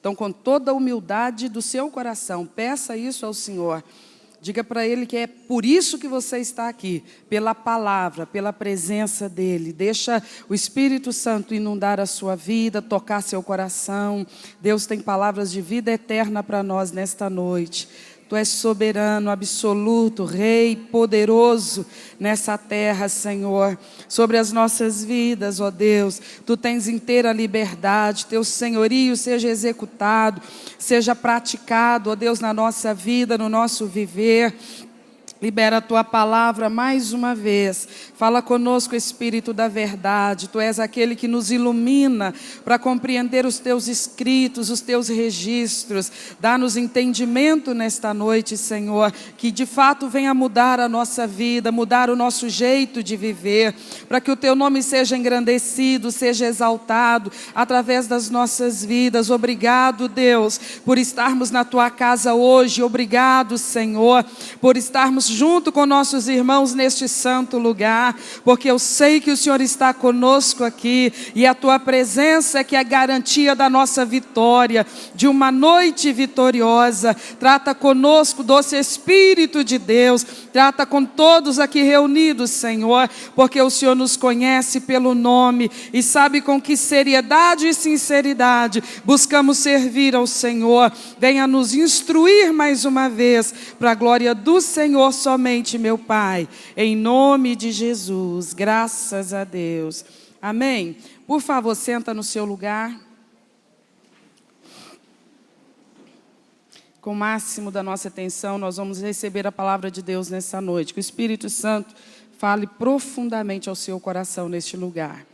Então, com toda a humildade do seu coração, peça isso ao Senhor. Diga para Ele que é por isso que você está aqui, pela palavra, pela presença dEle. Deixa o Espírito Santo inundar a sua vida, tocar seu coração. Deus tem palavras de vida eterna para nós nesta noite. Tu és soberano, absoluto, Rei, poderoso nessa terra, Senhor. Sobre as nossas vidas, ó Deus, Tu tens inteira liberdade. Teu senhorio seja executado, seja praticado, ó Deus, na nossa vida, no nosso viver. Libera a Tua palavra mais uma vez. Fala conosco, Espírito da verdade. Tu és aquele que nos ilumina para compreender os Teus escritos, os Teus registros. Dá-nos entendimento nesta noite, Senhor, que de fato venha mudar a nossa vida, mudar o nosso jeito de viver, para que o Teu nome seja engrandecido, seja exaltado através das nossas vidas. Obrigado, Deus, por estarmos na Tua casa hoje. Obrigado, Senhor, por estarmos junto com nossos irmãos neste santo lugar, porque eu sei que o Senhor está conosco aqui, e a Tua presença é que é garantia da nossa vitória, de uma noite vitoriosa. Trata conosco, doce Espírito de Deus, trata com todos aqui reunidos, Senhor, porque o Senhor nos conhece pelo nome e sabe com que seriedade e sinceridade buscamos servir ao Senhor. Venha nos instruir mais uma vez, para a glória do Senhor somente, meu Pai, em nome de Jesus, graças a Deus, amém. Por favor, senta no seu lugar. Com o máximo da nossa atenção, nós vamos receber a palavra de Deus nessa noite. Que o Espírito Santo fale profundamente ao seu coração neste lugar.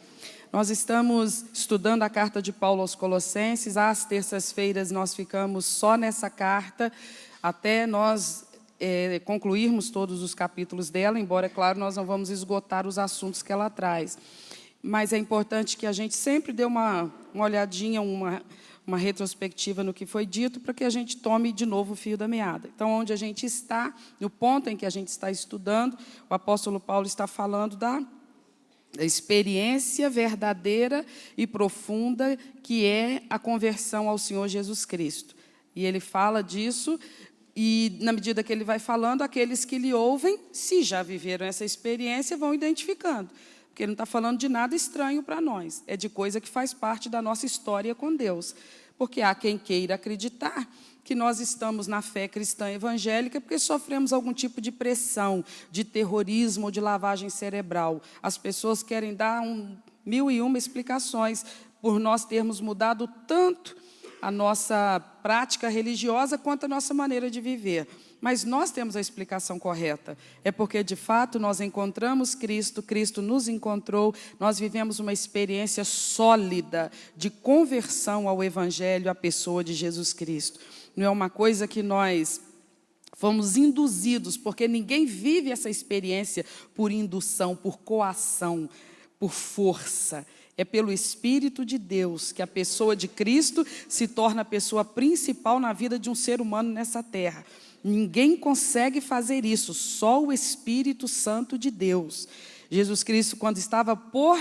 Nós estamos estudando a carta de Paulo aos Colossenses. Às terças-feiras nós ficamos só nessa carta, até nós concluirmos todos os capítulos dela, embora, é claro, nós não vamos esgotar os assuntos que ela traz. Mas é importante que a gente sempre dê uma olhadinha, uma retrospectiva no que foi dito, para que a gente tome de novo o fio da meada. Então, onde a gente está, no ponto em que a gente está estudando, o apóstolo Paulo está falando da experiência verdadeira e profunda que é a conversão ao Senhor Jesus Cristo. E ele fala disso. E, na medida que ele vai falando, aqueles que lhe ouvem, se já viveram essa experiência, vão identificando. Porque ele não está falando de nada estranho para nós. É de coisa que faz parte da nossa história com Deus. Porque há quem queira acreditar que nós estamos na fé cristã evangélica porque sofremos algum tipo de pressão, de terrorismo ou de lavagem cerebral. As pessoas querem dar 1001 explicações por nós termos mudado tanto a nossa prática religiosa quanto a nossa maneira de viver. Mas nós temos a explicação correta. É porque, de fato, nós encontramos Cristo, Cristo nos encontrou, nós vivemos uma experiência sólida de conversão ao Evangelho, à pessoa de Jesus Cristo. Não é uma coisa que nós fomos induzidos, porque ninguém vive essa experiência por indução, por coação, por força. É pelo Espírito de Deus que a pessoa de Cristo se torna a pessoa principal na vida de um ser humano nessa terra. Ninguém consegue fazer isso, só o Espírito Santo de Deus. Jesus Cristo, quando estava por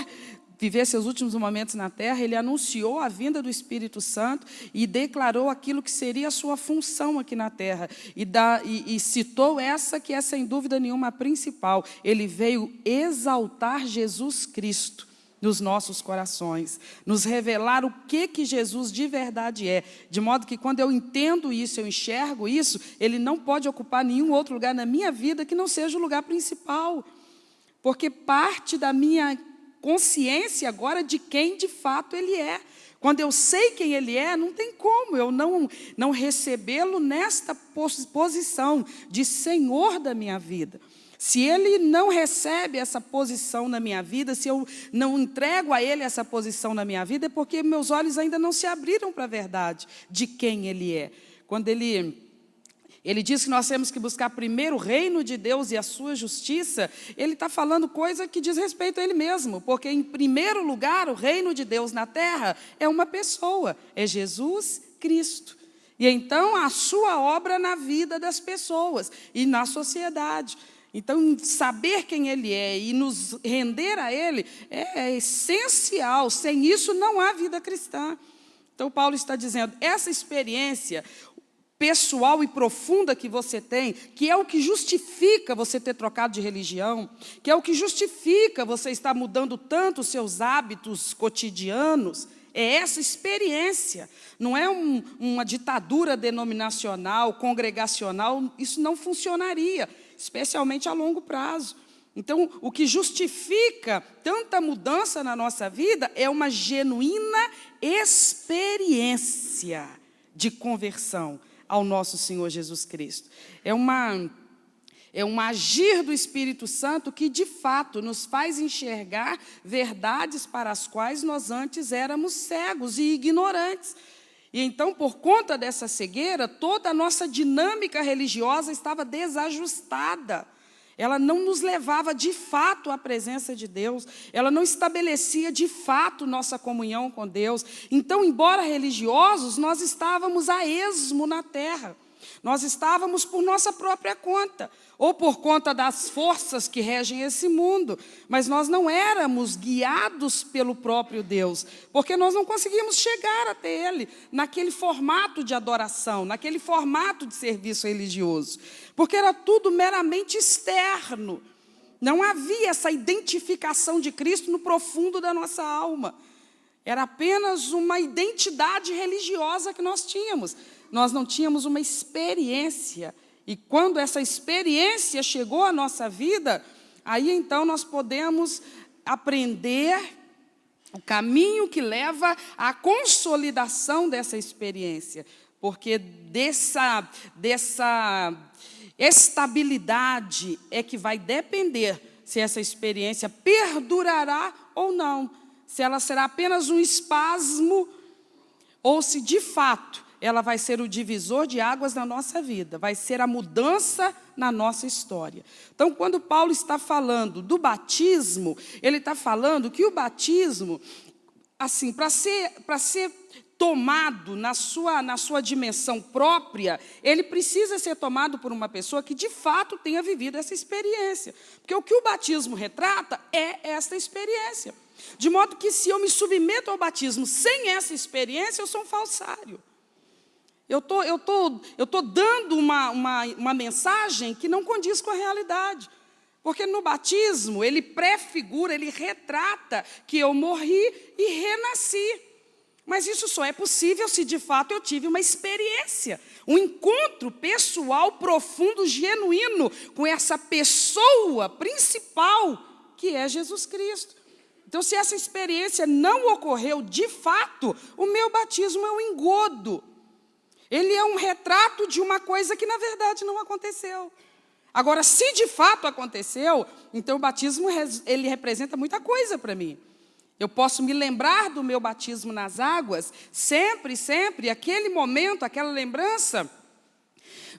viver seus últimos momentos na terra, ele anunciou a vinda do Espírito Santo e declarou aquilo que seria a sua função aqui na terra. E citou essa que é, sem dúvida nenhuma, a principal. Ele veio exaltar Jesus Cristo nos nossos corações, nos revelar o que Jesus de verdade é, de modo que quando eu entendo isso, eu enxergo isso, ele não pode ocupar nenhum outro lugar na minha vida que não seja o lugar principal, porque parte da minha consciência agora de quem de fato ele é. Quando eu sei quem ele é, não tem como eu não recebê-lo nesta posição de Senhor da minha vida. Se ele não recebe essa posição na minha vida, se eu não entrego a ele essa posição na minha vida, é porque meus olhos ainda não se abriram para a verdade de quem ele é. Quando ele diz que nós temos que buscar primeiro o reino de Deus e a sua justiça, ele está falando coisa que diz respeito a ele mesmo, porque em primeiro lugar o reino de Deus na terra é uma pessoa, é Jesus Cristo. E então a sua obra na vida das pessoas e na sociedade. Então, saber quem ele é e nos render a ele é essencial. Sem isso, não há vida cristã. Então, Paulo está dizendo, essa experiência pessoal e profunda que você tem, que é o que justifica você ter trocado de religião, que é o que justifica você estar mudando tanto os seus hábitos cotidianos, é essa experiência. Não é uma ditadura denominacional, congregacional, isso não funcionaria, especialmente a longo prazo. Então, o que justifica tanta mudança na nossa vida é uma genuína experiência de conversão ao nosso Senhor Jesus Cristo. É um agir do Espírito Santo que, de fato, nos faz enxergar verdades para as quais nós antes éramos cegos e ignorantes. E então, por conta dessa cegueira, toda a nossa dinâmica religiosa estava desajustada. Ela não nos levava de fato à presença de Deus, ela não estabelecia de fato nossa comunhão com Deus. Então, embora religiosos, nós estávamos a esmo na terra. Nós estávamos por nossa própria conta, ou por conta das forças que regem esse mundo, mas nós não éramos guiados pelo próprio Deus, porque nós não conseguíamos chegar até Ele naquele formato de adoração, naquele formato de serviço religioso, porque era tudo meramente externo. Não havia essa identificação de Cristo no profundo da nossa alma. Era apenas uma identidade religiosa que nós tínhamos. Nós não tínhamos uma experiência. E quando essa experiência chegou à nossa vida, aí então nós podemos aprender o caminho que leva à consolidação dessa experiência. Porque dessa estabilidade é que vai depender se essa experiência perdurará ou não. Se ela será apenas um espasmo ou se de fato ela vai ser o divisor de águas na nossa vida, vai ser a mudança na nossa história. Então, quando Paulo está falando do batismo, ele está falando que o batismo, assim, para ser tomado na sua dimensão própria, ele precisa ser tomado por uma pessoa que de fato tenha vivido essa experiência. Porque o que o batismo retrata é essa experiência. De modo que se eu me submeto ao batismo sem essa experiência, eu sou um falsário. Eu tô dando uma mensagem que não condiz com a realidade. Porque no batismo, ele prefigura, ele retrata que eu morri e renasci. Mas isso só é possível se de fato eu tive uma experiência, um encontro pessoal, profundo, genuíno, com essa pessoa principal, que é Jesus Cristo. Então, se essa experiência não ocorreu de fato, o meu batismo é um engodo. Ele é um retrato de uma coisa que, na verdade, não aconteceu. Agora, se de fato aconteceu, então o batismo ele representa muita coisa para mim. Eu posso me lembrar do meu batismo nas águas, sempre, aquele momento, aquela lembrança,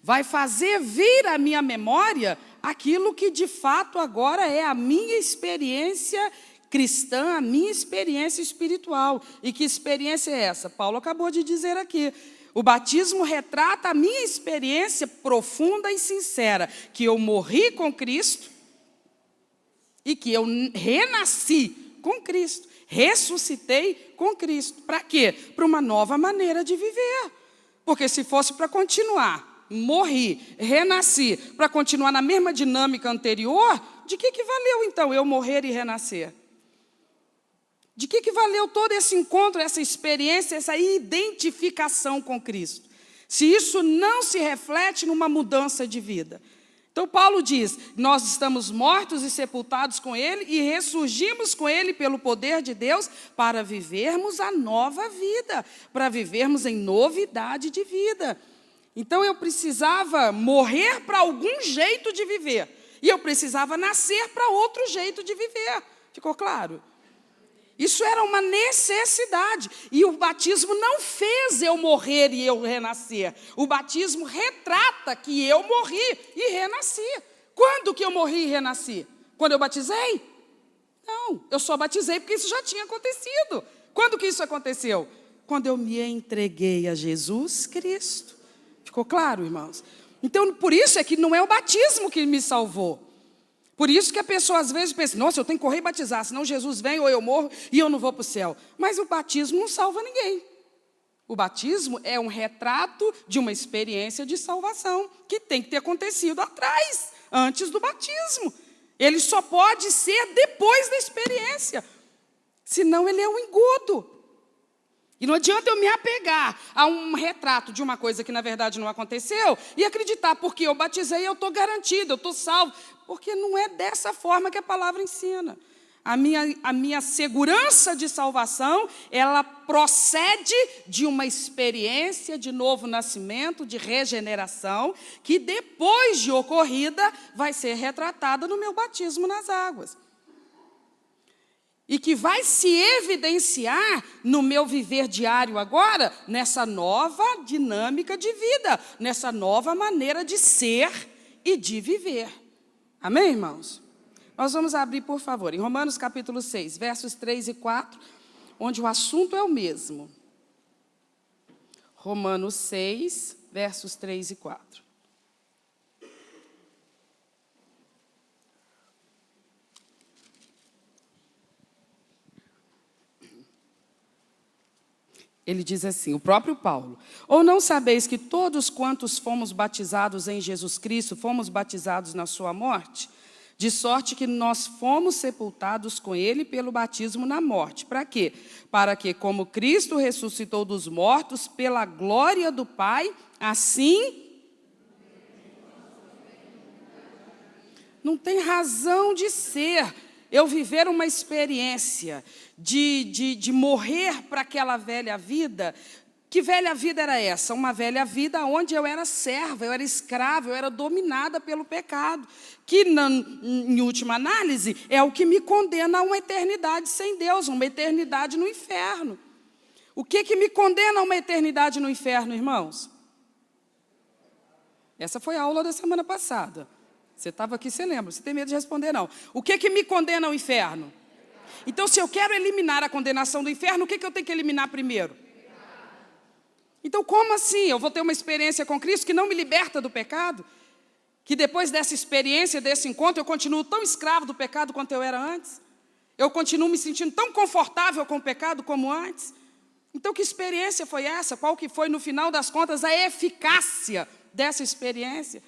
vai fazer vir à minha memória aquilo que, de fato, agora é a minha experiência cristã, a minha experiência espiritual. E que experiência é essa? Paulo acabou de dizer aqui. O batismo retrata a minha experiência profunda e sincera, que eu morri com Cristo e que eu renasci com Cristo, ressuscitei com Cristo. Para quê? Para uma nova maneira de viver. Porque se fosse para continuar, morri, renasci, para continuar na mesma dinâmica anterior, de que valeu então eu morrer e renascer? De que valeu todo esse encontro, essa experiência, essa identificação com Cristo? Se isso não se reflete numa mudança de vida. Então, Paulo diz, nós estamos mortos e sepultados com Ele e ressurgimos com Ele pelo poder de Deus para vivermos a nova vida, para vivermos em novidade de vida. Então, eu precisava morrer para algum jeito de viver e eu precisava nascer para outro jeito de viver. Ficou claro? Isso era uma necessidade. E o batismo não fez eu morrer e eu renascer. O batismo retrata que eu morri e renasci. Quando que eu morri e renasci? Quando eu batizei? Não, eu só batizei porque isso já tinha acontecido. Quando que isso aconteceu? Quando eu me entreguei a Jesus Cristo. Ficou claro, irmãos? Então, por isso é que não é o batismo que me salvou. Por isso que a pessoa às vezes pensa, nossa, eu tenho que correr e batizar, senão Jesus vem ou eu morro e eu não vou para o céu. Mas o batismo não salva ninguém. O batismo é um retrato de uma experiência de salvação que tem que ter acontecido atrás, antes do batismo. Ele só pode ser depois da experiência, senão ele é um engodo. E não adianta eu me apegar a um retrato de uma coisa que na verdade não aconteceu e acreditar, porque eu batizei, eu estou garantido, eu estou salvo. Porque não é dessa forma que a palavra ensina. A minha segurança de salvação, ela procede de uma experiência de novo nascimento, de regeneração, que depois de ocorrida vai ser retratada no meu batismo nas águas. E que vai se evidenciar no meu viver diário agora, nessa nova dinâmica de vida, nessa nova maneira de ser e de viver. Amém, irmãos? Nós vamos abrir, por favor, em Romanos capítulo 6, versos 3 e 4, onde o assunto é o mesmo. Romanos 6, versos 3 e 4. Ele diz assim, o próprio Paulo: ou não sabeis que todos quantos fomos batizados em Jesus Cristo, fomos batizados na sua morte? De sorte que nós fomos sepultados com ele pelo batismo na morte. Para quê? Para que, como Cristo ressuscitou dos mortos pela glória do Pai, assim... Não tem razão de ser eu viver uma experiência de morrer para aquela velha vida. Que velha vida era essa? Uma velha vida onde eu era serva, eu era escrava, eu era dominada pelo pecado. Que, em última análise, é o que me condena a uma eternidade sem Deus, uma eternidade no inferno. O que me condena a uma eternidade no inferno, irmãos? Essa foi a aula da semana passada. Você estava aqui, você lembra, você tem medo de responder não. O que me condena ao inferno? Então, se eu quero eliminar a condenação do inferno, o que eu tenho que eliminar primeiro? Então, como assim? Eu vou ter uma experiência com Cristo que não me liberta do pecado? Que depois dessa experiência, desse encontro, eu continuo tão escravo do pecado quanto eu era antes? Eu continuo me sentindo tão confortável com o pecado como antes? Então, que experiência foi essa? Qual que foi, no final das contas, a eficácia dessa experiência?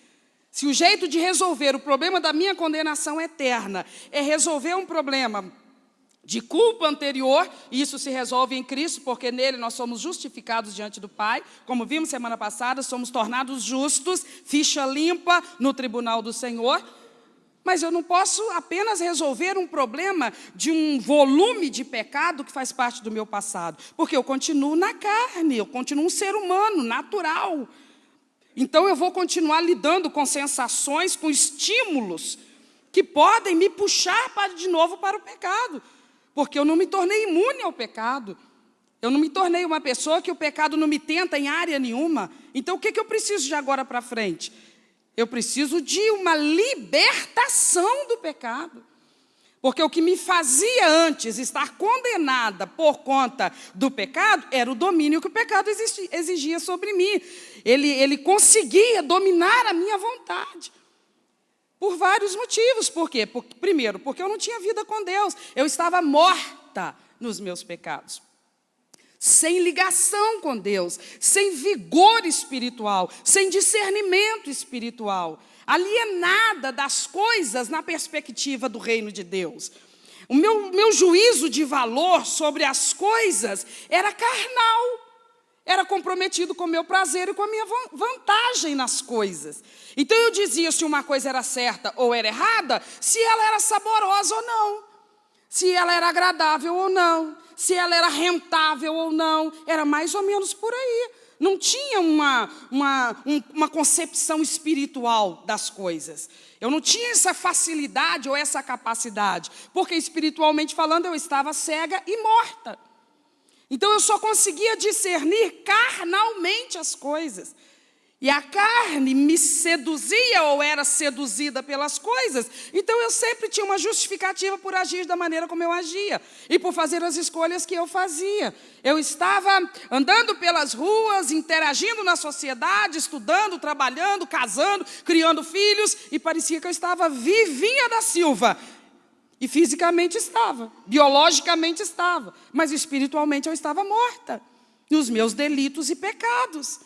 Se o jeito de resolver o problema da minha condenação eterna é resolver um problema de culpa anterior, e isso se resolve em Cristo, porque nele nós somos justificados diante do Pai, como vimos semana passada, somos tornados justos, ficha limpa no tribunal do Senhor, mas eu não posso apenas resolver um problema de um volume de pecado que faz parte do meu passado, porque eu continuo na carne, eu continuo um ser humano, natural. Então eu vou continuar lidando com sensações, com estímulos, que podem me puxar de novo para o pecado. Porque eu não me tornei imune ao pecado. Eu não me tornei uma pessoa que o pecado não me tenta em área nenhuma. Então, o que eu preciso de agora para frente? Eu preciso de uma libertação do pecado. Porque o que me fazia antes estar condenada por conta do pecado era o domínio que o pecado exigia sobre mim. Ele conseguia dominar a minha vontade. Por vários motivos. Por quê? Primeiro, porque eu não tinha vida com Deus. Eu estava morta nos meus pecados. Sem ligação com Deus, sem vigor espiritual, sem discernimento espiritual. Alienada das coisas na perspectiva do reino de Deus. O meu juízo de valor sobre as coisas era carnal. Era comprometido com o meu prazer e com a minha vantagem nas coisas. Então eu dizia se uma coisa era certa ou era errada, se ela era saborosa ou não, se ela era agradável ou não, se ela era rentável ou não, era mais ou menos por aí. Não tinha uma concepção espiritual das coisas. Eu não tinha essa facilidade ou essa capacidade, porque espiritualmente falando eu estava cega e morta. Então eu só conseguia discernir carnalmente as coisas. E a carne me seduzia ou era seduzida pelas coisas. Então eu sempre tinha uma justificativa por agir da maneira como eu agia. E por fazer as escolhas que eu fazia. Eu estava andando pelas ruas, interagindo na sociedade, estudando, trabalhando, casando, criando filhos. E parecia que eu estava vivinha da Silva. E fisicamente estava, biologicamente estava, mas espiritualmente eu estava morta. nos meus delitos e pecados,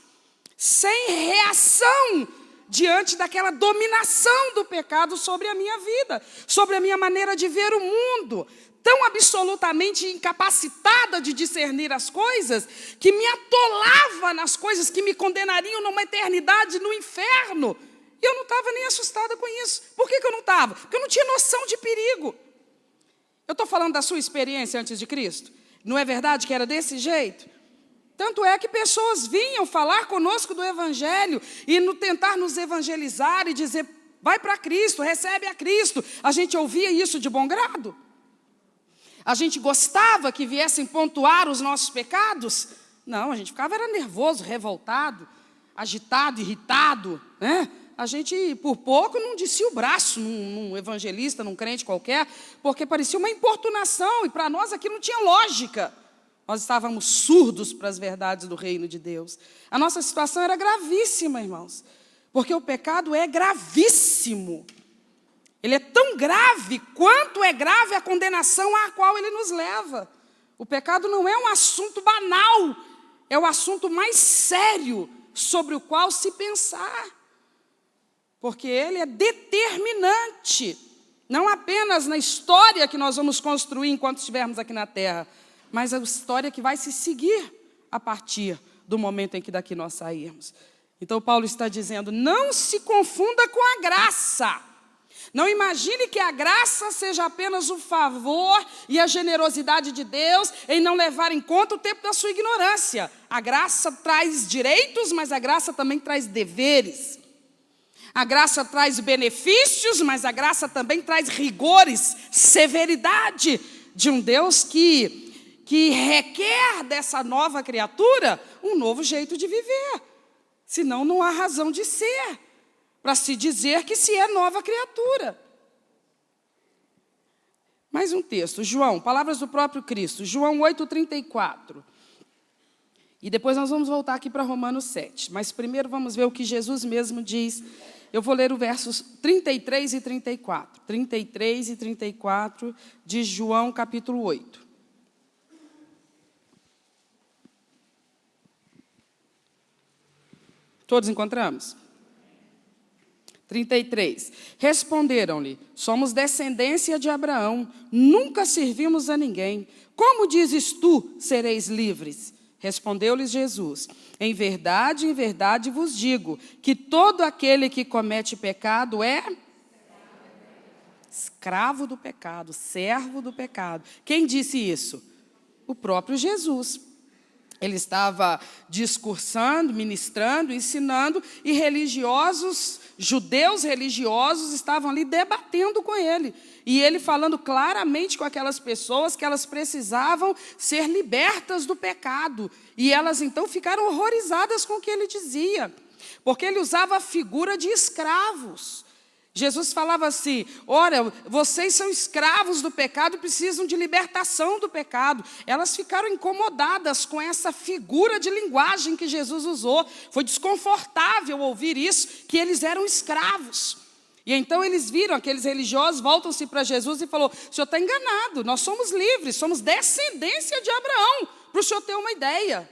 sem reação diante daquela dominação do pecado sobre a minha vida, sobre a minha maneira de ver o mundo, tão absolutamente incapacitada de discernir as coisas, que me atolava nas coisas que me condenariam numa eternidade no inferno. E eu não estava nem assustada com isso. Por que eu não estava? Porque eu não tinha noção de perigo. Eu estou falando da sua experiência antes de Cristo. Não é verdade que era desse jeito? Tanto é que pessoas vinham falar conosco do Evangelho e tentar nos evangelizar e dizer, vai para Cristo, recebe a Cristo. A gente ouvia isso de bom grado? A gente gostava que viessem pontuar os nossos pecados? Não, a gente ficava era nervoso, revoltado, agitado, irritado, né? A gente, por pouco, não descia o braço num evangelista, num crente qualquer, porque parecia uma importunação, e para nós aqui não tinha lógica. Nós estávamos surdos para as verdades do reino de Deus. A nossa situação era gravíssima, irmãos, porque o pecado é gravíssimo. Ele é tão grave quanto é grave a condenação à qual ele nos leva. O pecado não é um assunto banal, é o assunto mais sério sobre o qual se pensar. Porque ele é determinante, não apenas na história que nós vamos construir enquanto estivermos aqui na terra, mas a história que vai se seguir a partir do momento em que daqui nós sairmos. Então Paulo está dizendo, não se confunda com a graça. Não imagine que a graça seja apenas o favor e a generosidade de Deus em não levar em conta o tempo da sua ignorância. A graça traz direitos, mas a graça também traz deveres. A graça traz benefícios, mas a graça também traz rigores, severidade de um Deus que requer dessa nova criatura um novo jeito de viver. Senão não há razão de ser, para se dizer que se é nova criatura. Mais um texto, João, palavras do próprio Cristo, João 8,34. E depois nós vamos voltar aqui para Romanos 7. Mas primeiro vamos ver o que Jesus mesmo diz. Eu vou ler os versos 33 e 34. 33 e 34 de João, capítulo 8. Todos encontramos? 33. Responderam-lhe, somos descendência de Abraão, nunca servimos a ninguém. Como dizes tu, sereis livres? Respondeu-lhes Jesus, em verdade vos digo, que todo aquele que comete pecado é escravo do pecado, servo do pecado. Quem disse isso? O próprio Jesus. Ele estava discursando, ministrando, ensinando, e judeus religiosos estavam ali debatendo com ele. E ele falando claramente com aquelas pessoas que elas precisavam ser libertas do pecado. E elas então ficaram horrorizadas com o que ele dizia, porque ele usava a figura de escravos. Jesus falava assim, olha, vocês são escravos do pecado e precisam de libertação do pecado. Elas ficaram incomodadas com essa figura de linguagem que Jesus usou. Foi desconfortável ouvir isso, que eles eram escravos. E então eles viram, aqueles religiosos, voltam-se para Jesus e falou, o senhor está enganado, nós somos livres, somos descendência de Abraão, para o senhor ter uma ideia.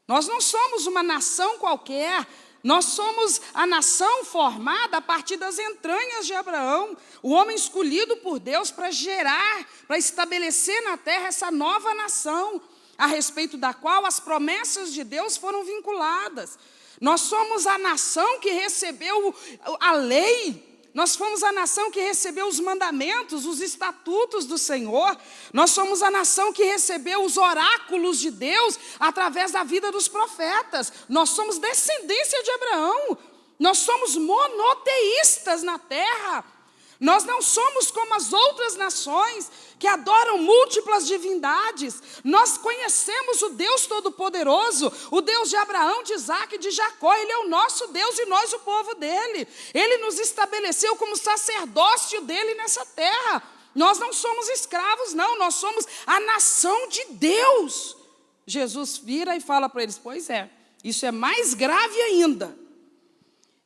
Nós não somos uma nação qualquer, nós somos a nação formada a partir das entranhas de Abraão, o homem escolhido por Deus para gerar, para estabelecer na terra essa nova nação, a respeito da qual as promessas de Deus foram vinculadas. Nós somos a nação que recebeu a lei, nós fomos a nação que recebeu os mandamentos, os estatutos do Senhor. Nós somos a nação que recebeu os oráculos de Deus através da vida dos profetas. Nós somos descendência de Abraão. Nós somos monoteístas na terra. Nós não somos como as outras nações que adoram múltiplas divindades. Nós conhecemos o Deus Todo-Poderoso, o Deus de Abraão, de Isaac e de Jacó. Ele é o nosso Deus e nós o povo dele. Ele nos estabeleceu como sacerdócio dele nessa terra. Nós não somos escravos, não. Nós somos a nação de Deus. Jesus vira e fala para eles, pois é, isso é mais grave ainda.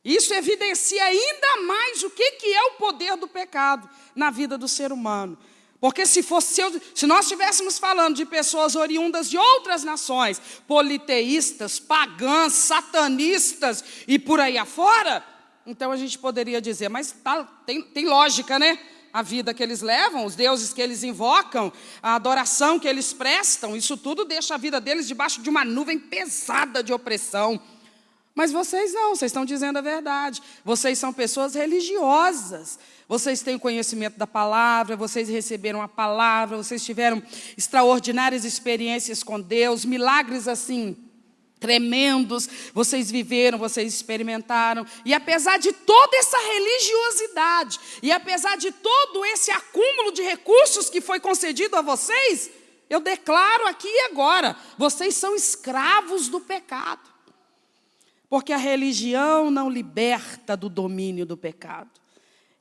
Isso evidencia ainda mais o que é o poder do pecado na vida do ser humano. Porque se nós estivéssemos falando de pessoas oriundas de outras nações, politeístas, pagãs, satanistas e por aí afora, então a gente poderia dizer, mas tem lógica, né? A vida que eles levam, os deuses que eles invocam, a adoração que eles prestam, isso tudo deixa a vida deles debaixo de uma nuvem pesada de opressão. Mas vocês não, vocês estão dizendo a verdade. Vocês são pessoas religiosas. Vocês têm conhecimento da palavra, vocês receberam a palavra, vocês tiveram extraordinárias experiências com Deus, milagres assim, tremendos, vocês viveram, vocês experimentaram. E apesar de toda essa religiosidade, e apesar de todo esse acúmulo de recursos que foi concedido a vocês, eu declaro aqui e agora, vocês são escravos do pecado. Porque a religião não liberta do domínio do pecado.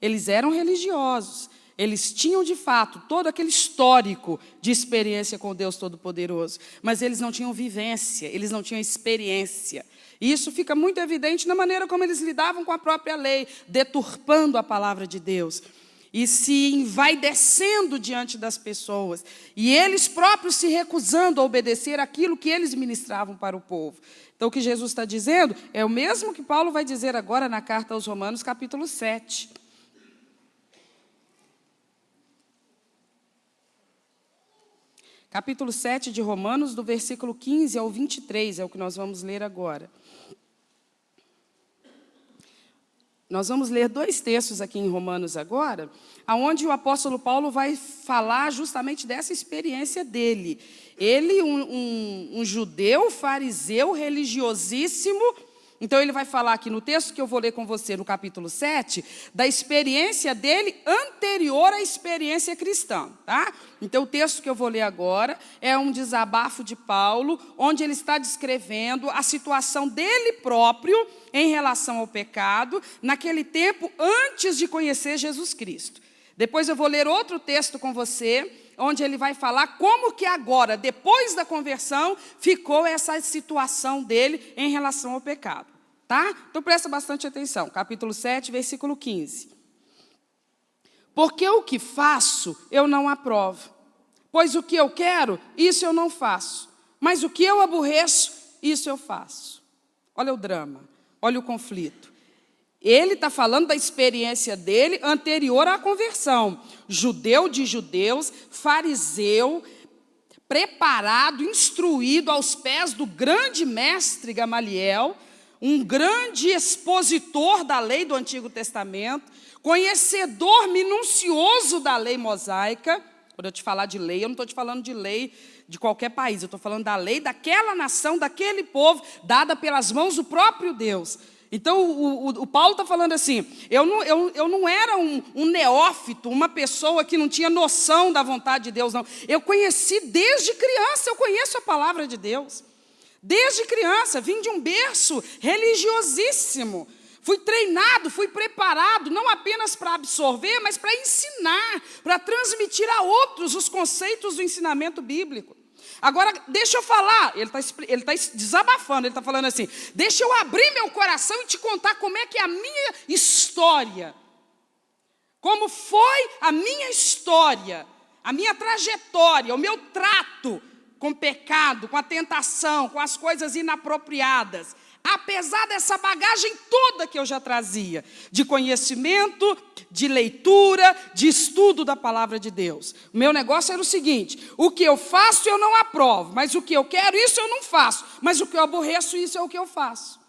Eles eram religiosos, eles tinham de fato todo aquele histórico de experiência com Deus Todo-Poderoso, mas eles não tinham vivência, eles não tinham experiência. E isso fica muito evidente na maneira como eles lidavam com a própria lei, deturpando a palavra de Deus. E se envaidecendo diante das pessoas, e eles próprios se recusando a obedecer aquilo que eles ministravam para o povo. Então, o que Jesus está dizendo é o mesmo que Paulo vai dizer agora na carta aos Romanos, capítulo 7. Capítulo 7 de Romanos, do versículo 15 ao 23, é o que nós vamos ler agora. Nós vamos ler 2 textos aqui em Romanos agora, onde o apóstolo Paulo vai falar justamente dessa experiência dele. Ele, um judeu, fariseu, religiosíssimo. Então, ele vai falar aqui no texto que eu vou ler com você, no capítulo 7, da experiência dele anterior à experiência cristã. Tá? Então, o texto que eu vou ler agora é um desabafo de Paulo, onde ele está descrevendo a situação dele próprio em relação ao pecado, naquele tempo antes de conhecer Jesus Cristo. Depois eu vou ler outro texto com você, onde ele vai falar como que agora, depois da conversão, ficou essa situação dele em relação ao pecado. Tá? Então presta bastante atenção. Capítulo 7, versículo 15. Porque o que faço, eu não aprovo. Pois o que eu quero, isso eu não faço. Mas o que eu aborreço, isso eu faço. Olha o drama, olha o conflito. Ele está falando da experiência dele anterior à conversão. Judeu de judeus, fariseu, preparado, instruído aos pés do grande mestre Gamaliel, um grande expositor da lei do Antigo Testamento, conhecedor minucioso da lei mosaica. Quando eu te falar de lei, eu não estou te falando de lei de qualquer país, eu estou falando da lei daquela nação, daquele povo, dada pelas mãos do próprio Deus. Então, o Paulo está falando assim, eu não era um neófito, uma pessoa que não tinha noção da vontade de Deus, não. Eu conheci desde criança, eu conheço a palavra de Deus. Desde criança, vim de um berço religiosíssimo. Fui treinado, fui preparado, não apenas para absorver, mas para ensinar, para transmitir a outros os conceitos do ensinamento bíblico. Agora, deixa eu falar, ele está desabafando, ele está falando assim, deixa eu abrir meu coração e te contar como é que é a minha história. Como foi a minha história, a minha trajetória, o meu trato com o pecado, com a tentação, com as coisas inapropriadas. Apesar dessa bagagem toda que eu já trazia, de conhecimento, de leitura, de estudo da palavra de Deus. O meu negócio era o seguinte, o que eu faço eu não aprovo, mas o que eu quero, isso eu não faço. Mas o que eu aborreço, isso é o que eu faço.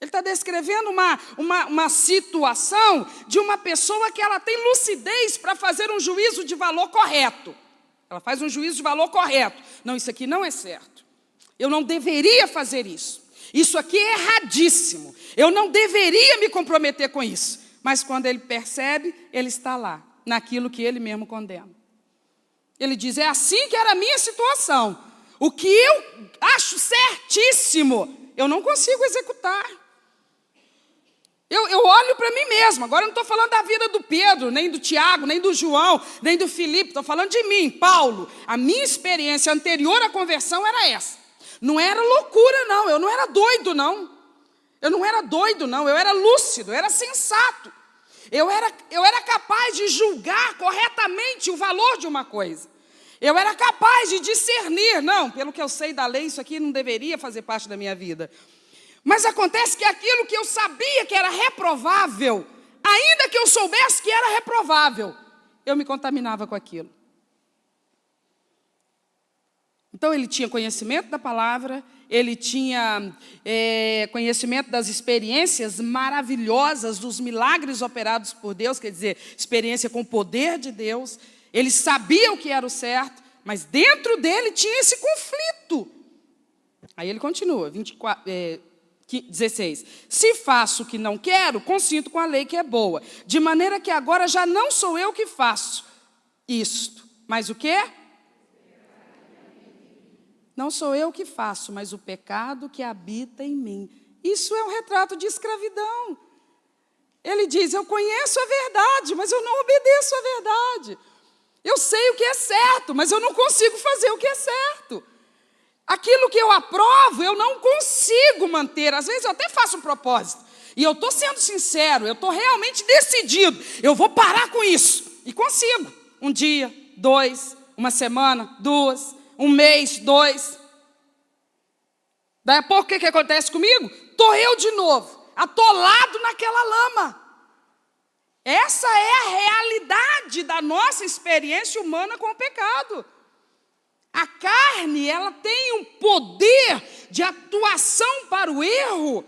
Ele está descrevendo uma situação de uma pessoa que ela tem lucidez para fazer um juízo de valor correto. Ela faz um juízo de valor correto. Não, isso aqui não é certo. Eu não deveria fazer isso. Isso aqui é erradíssimo. Eu não deveria me comprometer com isso. Mas quando ele percebe, ele está lá, naquilo que ele mesmo condena. Ele diz, é assim que era a minha situação. O que eu acho certíssimo, eu não consigo executar. Eu olho para mim mesmo. Agora eu não estou falando da vida do Pedro, nem do Tiago, nem do João, nem do Filipe. Estou falando de mim, Paulo. A minha experiência anterior à conversão era essa. Não era loucura, não. Eu não era doido, não. Eu não era doido, não. Eu era lúcido, eu era sensato. Eu era capaz de julgar corretamente o valor de uma coisa. Eu era capaz de discernir, não, pelo que eu sei da lei, isso aqui não deveria fazer parte da minha vida. Mas acontece que aquilo que eu sabia que era reprovável, ainda que eu soubesse que era reprovável, eu me contaminava com aquilo. Então ele tinha conhecimento da palavra, ele tinha conhecimento das experiências maravilhosas, dos milagres operados por Deus, quer dizer, experiência com o poder de Deus. Ele sabia o que era o certo, mas dentro dele tinha esse conflito. Aí ele continua, 16. Se faço o que não quero, consinto com a lei que é boa, de maneira que agora já não sou eu que faço isto, mas o quê? Não sou eu que faço, mas o pecado que habita em mim. Isso é um retrato de escravidão. Ele diz, eu conheço a verdade, mas eu não obedeço a verdade. Eu sei o que é certo, mas eu não consigo fazer o que é certo. Aquilo que eu aprovo, eu não consigo manter. Às vezes eu até faço um propósito. E eu estou sendo sincero, eu estou realmente decidido. Eu vou parar com isso. E consigo. Um dia, 2, uma semana, 2, um mês, 2. Daí a pouco o que acontece comigo? Estou eu de novo, atolado naquela lama. Essa é a realidade da nossa experiência humana com o pecado. A carne, ela tem um poder de atuação para o erro,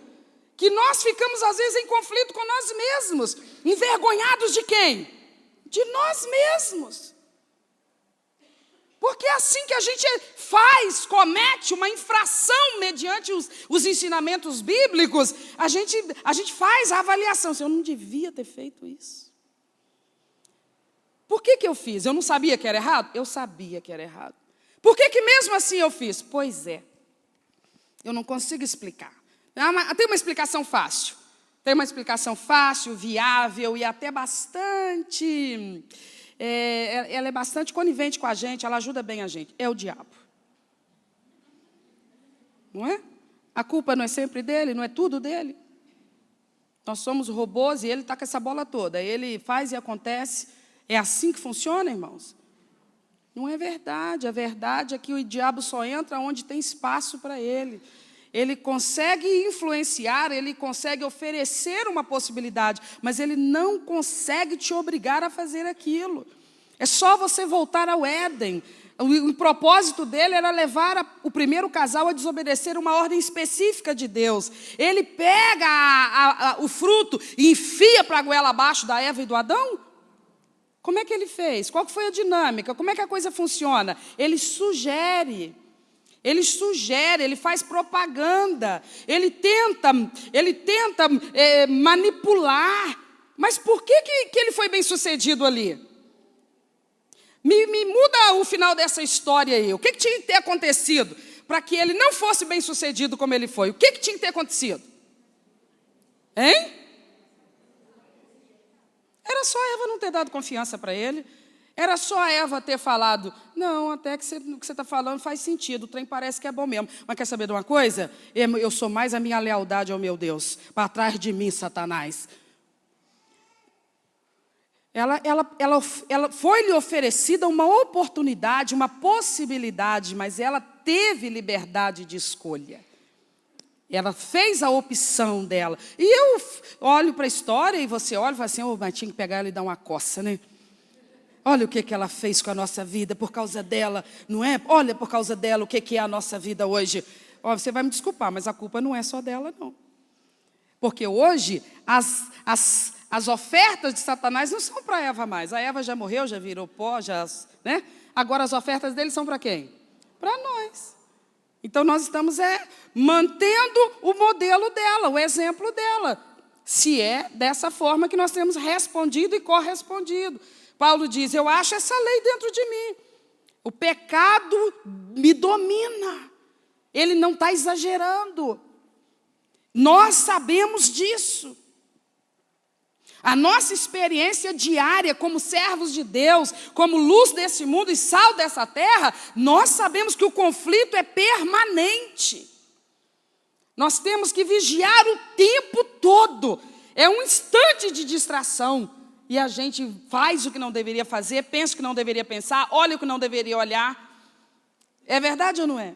que nós ficamos às vezes em conflito com nós mesmos, envergonhados de quem? De nós mesmos. Porque é assim que a gente comete uma infração mediante os ensinamentos bíblicos, a gente faz a avaliação. Eu não devia ter feito isso. Por que eu fiz? Eu não sabia que era errado? Eu sabia que era errado. Por que mesmo assim eu fiz? Pois é, eu não consigo explicar. Tem uma explicação fácil. Tem uma explicação fácil, viável e até bastante... ela é bastante conivente com a gente, ela ajuda bem a gente. É o diabo. Não é? A culpa não é sempre dele, não é tudo dele. Nós somos robôs e ele está com essa bola toda. Ele faz e acontece. É assim que funciona, irmãos? Não é verdade. A verdade é que o diabo só entra onde tem espaço para ele. Ele consegue influenciar, ele consegue oferecer uma possibilidade, mas ele não consegue te obrigar a fazer aquilo. É só você voltar ao Éden. O propósito dele era levar o primeiro casal a desobedecer uma ordem específica de Deus. Ele pega o fruto e enfia para a goela abaixo da Eva e do Adão? Como é que ele fez? Qual foi a dinâmica? Como é que a coisa funciona? Ele sugere, ele faz propaganda, ele tenta manipular. Mas por que ele foi bem sucedido ali? Me muda o final dessa história aí. O que tinha que ter acontecido para que ele não fosse bem sucedido como ele foi? O que tinha que ter acontecido? Hein? Era só a Eva não ter dado confiança para ele. Era só a Eva ter falado, não, até que o que você está falando faz sentido, o trem parece que é bom mesmo. Mas quer saber de uma coisa? Eu sou mais a minha lealdade ao meu Deus. Para trás de mim, Satanás. Ela foi-lhe oferecida uma oportunidade, uma possibilidade, mas ela teve liberdade de escolha. Ela fez a opção dela. E eu olho para a história e você olha e fala assim, mas tinha que pegar ela e dar uma coça, né? Olha o que ela fez com a nossa vida, por causa dela, não é? Olha por causa dela o que é a nossa vida hoje. Você vai me desculpar, mas a culpa não é só dela, não. Porque hoje, as ofertas de Satanás não são para Eva mais. A Eva já morreu, já virou pó, né? Agora as ofertas dele são para quem? Para nós. Então nós estamos mantendo o modelo dela, o exemplo dela. Se é dessa forma que nós temos respondido e correspondido. Paulo diz, eu acho essa lei dentro de mim. O pecado me domina. Ele não está exagerando. Nós sabemos disso. A nossa experiência diária como servos de Deus, como luz desse mundo e sal dessa terra, nós sabemos que o conflito é permanente. Nós temos que vigiar o tempo todo. É um instante de distração. E a gente faz o que não deveria fazer, pensa o que não deveria pensar, olha o que não deveria olhar. É verdade ou não é?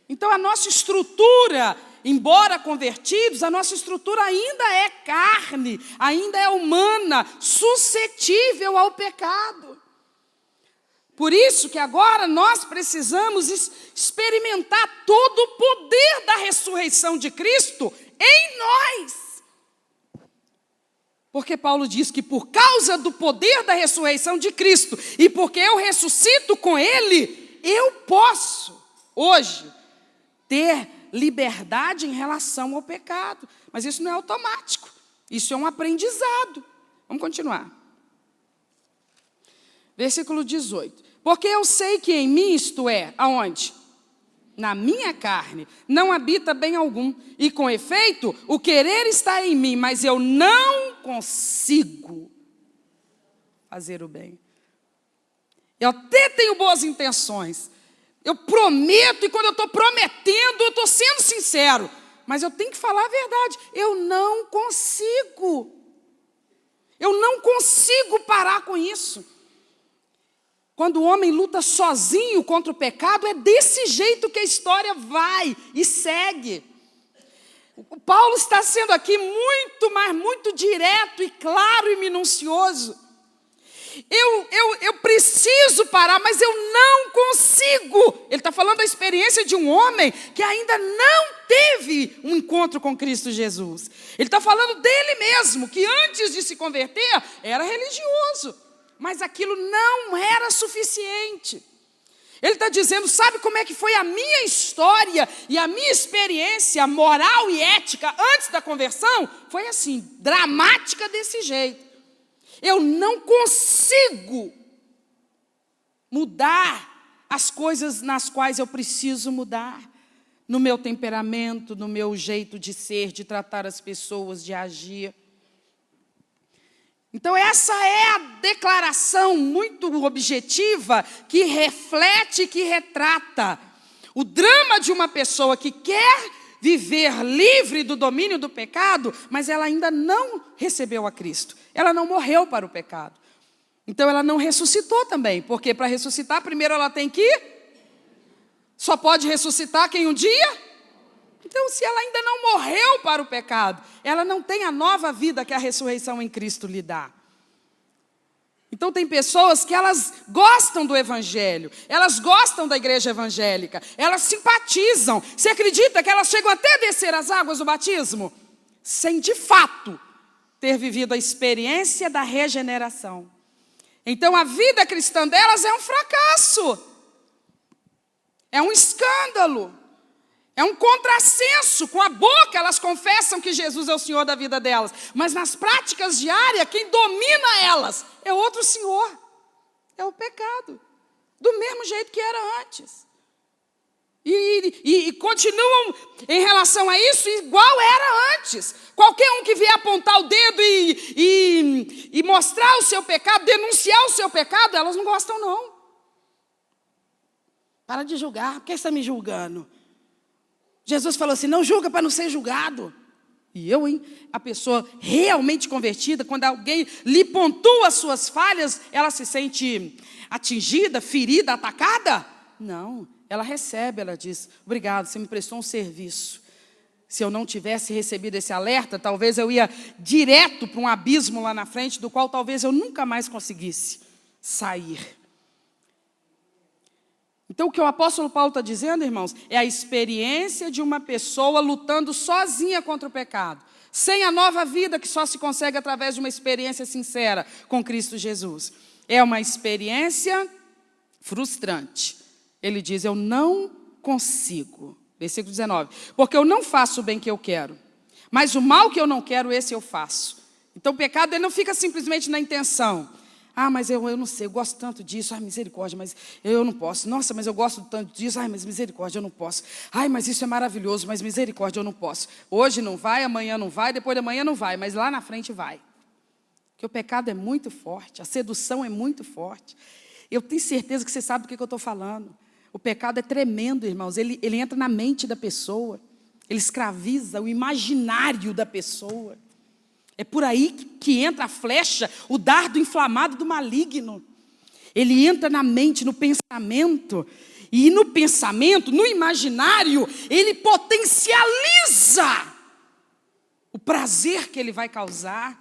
Então a nossa estrutura, embora convertidos, a nossa estrutura ainda é carne, ainda é humana, suscetível ao pecado. Por isso que agora nós precisamos experimentar todo o poder da ressurreição de Cristo em nós. Porque Paulo diz que por causa do poder da ressurreição de Cristo e porque eu ressuscito com Ele, eu posso, hoje, ter liberdade em relação ao pecado. Mas isso não é automático, isso é um aprendizado. Vamos continuar. Versículo 18. Porque eu sei que em mim, isto é, aonde? Na minha carne, não habita bem algum. E com efeito, o querer está em mim, mas eu não consigo fazer o bem. Eu até tenho boas intenções. Eu prometo, e quando eu estou prometendo, eu estou sendo sincero. Mas eu tenho que falar a verdade. Eu não consigo. Eu não consigo parar com isso. Quando o homem luta sozinho contra o pecado, é desse jeito que a história vai e segue. O Paulo está sendo aqui muito direto e claro e minucioso. Eu preciso parar, mas eu não consigo. Ele está falando da experiência de um homem que ainda não teve um encontro com Cristo Jesus. Ele está falando dele mesmo, que antes de se converter, era religioso. Mas aquilo não era suficiente. Ele está dizendo, sabe como é que foi a minha história e a minha experiência moral e ética antes da conversão? Foi assim, dramática desse jeito. Eu não consigo mudar as coisas nas quais eu preciso mudar. No meu temperamento, no meu jeito de ser, de tratar as pessoas, de agir. Então essa é a declaração muito objetiva que reflete, que retrata o drama de uma pessoa que quer viver livre do domínio do pecado, mas ela ainda não recebeu a Cristo. Ela não morreu para o pecado. Então ela não ressuscitou também, porque para ressuscitar primeiro ela tem que... Só pode ressuscitar quem um dia... Então, se ela ainda não morreu para o pecado, ela não tem a nova vida que a ressurreição em Cristo lhe dá. Então, tem pessoas que elas gostam do Evangelho, elas gostam da igreja evangélica, elas simpatizam. Você acredita que elas chegam até a descer as águas do batismo? Sem, de fato, ter vivido a experiência da regeneração. Então, a vida cristã delas é um fracasso, é um escândalo. É um contrassenso, com a boca elas confessam que Jesus é o Senhor da vida delas, mas nas práticas diárias, quem domina elas é outro Senhor, é o pecado, do mesmo jeito que era antes. E continuam em relação a isso igual era antes. Qualquer um que vier apontar o dedo e mostrar o seu pecado, denunciar o seu pecado, elas não gostam não. Para de julgar, por que você está me julgando? Jesus falou assim, não julga para não ser julgado. E eu, hein? A pessoa realmente convertida, quando alguém lhe pontua as suas falhas, ela se sente atingida, ferida, atacada? Não, ela recebe, ela diz, obrigado, você me prestou um serviço. Se eu não tivesse recebido esse alerta, talvez eu ia direto para um abismo lá na frente, do qual talvez eu nunca mais conseguisse sair. Então, o que o apóstolo Paulo está dizendo, irmãos, é a experiência de uma pessoa lutando sozinha contra o pecado, sem a nova vida que só se consegue através de uma experiência sincera com Cristo Jesus. É uma experiência frustrante. Ele diz, eu não consigo. Versículo 19. Porque eu não faço o bem que eu quero, mas o mal que eu não quero, esse eu faço. Então, o pecado ele não fica simplesmente na intenção. Ah, mas eu não sei, eu gosto tanto disso. Ai, misericórdia, mas eu não posso. Nossa, mas eu gosto tanto disso. Ai, mas misericórdia, eu não posso. Ai, mas isso é maravilhoso, mas misericórdia, eu não posso. Hoje não vai, amanhã não vai, depois de amanhã não vai, mas lá na frente vai. Porque o pecado é muito forte, a sedução é muito forte. Eu tenho certeza que você sabe do que eu estou falando. O pecado é tremendo, irmãos. Ele entra na mente da pessoa. Ele escraviza o imaginário da pessoa. É por aí que entra a flecha, o dardo inflamado do maligno. Ele entra na mente, no pensamento. E no pensamento, no imaginário, ele potencializa o prazer que ele vai causar,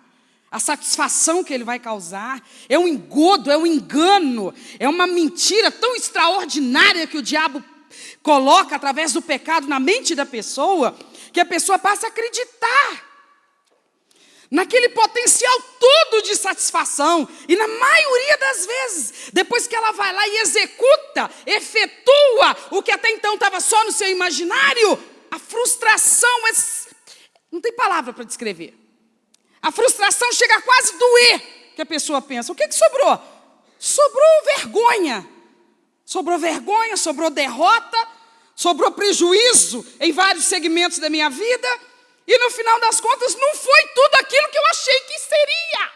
a satisfação que ele vai causar. É um engodo, é um engano, é uma mentira tão extraordinária que o diabo coloca através do pecado na mente da pessoa, que a pessoa passa a acreditar naquele potencial todo de satisfação. E na maioria das vezes, depois que ela vai lá e executa, efetua o que até então estava só no seu imaginário, a frustração não tem palavra para descrever. A frustração chega a quase doer, que a pessoa pensa, o que sobrou? Sobrou vergonha. Sobrou vergonha, sobrou derrota, sobrou prejuízo em vários segmentos da minha vida. E no final das contas, não foi tudo aquilo que eu achei que seria.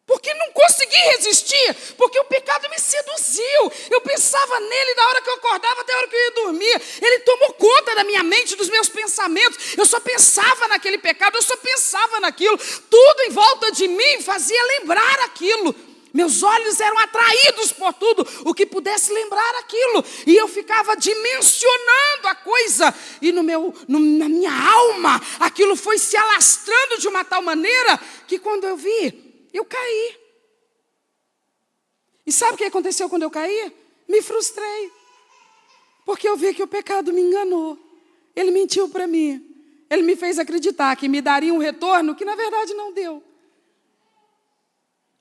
Porque não consegui resistir, porque o pecado me seduziu. Eu pensava nele da hora que eu acordava até a hora que eu ia dormir. Ele tomou conta da minha mente, dos meus pensamentos. Eu só pensava naquele pecado, eu só pensava naquilo. Tudo em volta de mim fazia lembrar aquilo. Meus olhos eram atraídos por tudo o que pudesse lembrar aquilo. E eu ficava dimensionando a coisa. E na minha alma, aquilo foi se alastrando de uma tal maneira que quando eu vi, eu caí. E sabe o que aconteceu quando eu caí? Me frustrei. Porque eu vi que o pecado me enganou. Ele mentiu para mim. Ele me fez acreditar que me daria um retorno que na verdade não deu.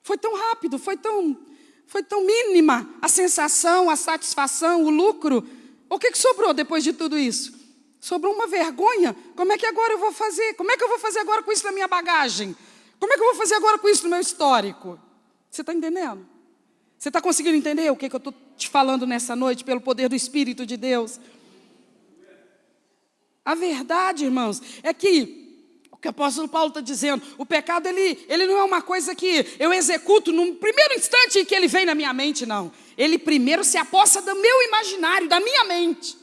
Foi tão rápido, foi tão mínima a sensação, a satisfação, o lucro. O que sobrou depois de tudo isso? Sobrou uma vergonha. Como é que agora eu vou fazer? Como é que eu vou fazer agora com isso na minha bagagem? Como é que eu vou fazer agora com isso no meu histórico? Você está entendendo? Você está conseguindo entender o que eu estou te falando nessa noite, pelo poder do Espírito de Deus? A verdade, irmãos, é que o que o apóstolo Paulo está dizendo, o pecado ele não é uma coisa que eu executo no primeiro instante em que ele vem na minha mente, não. Ele primeiro se aposta do meu imaginário, da minha mente.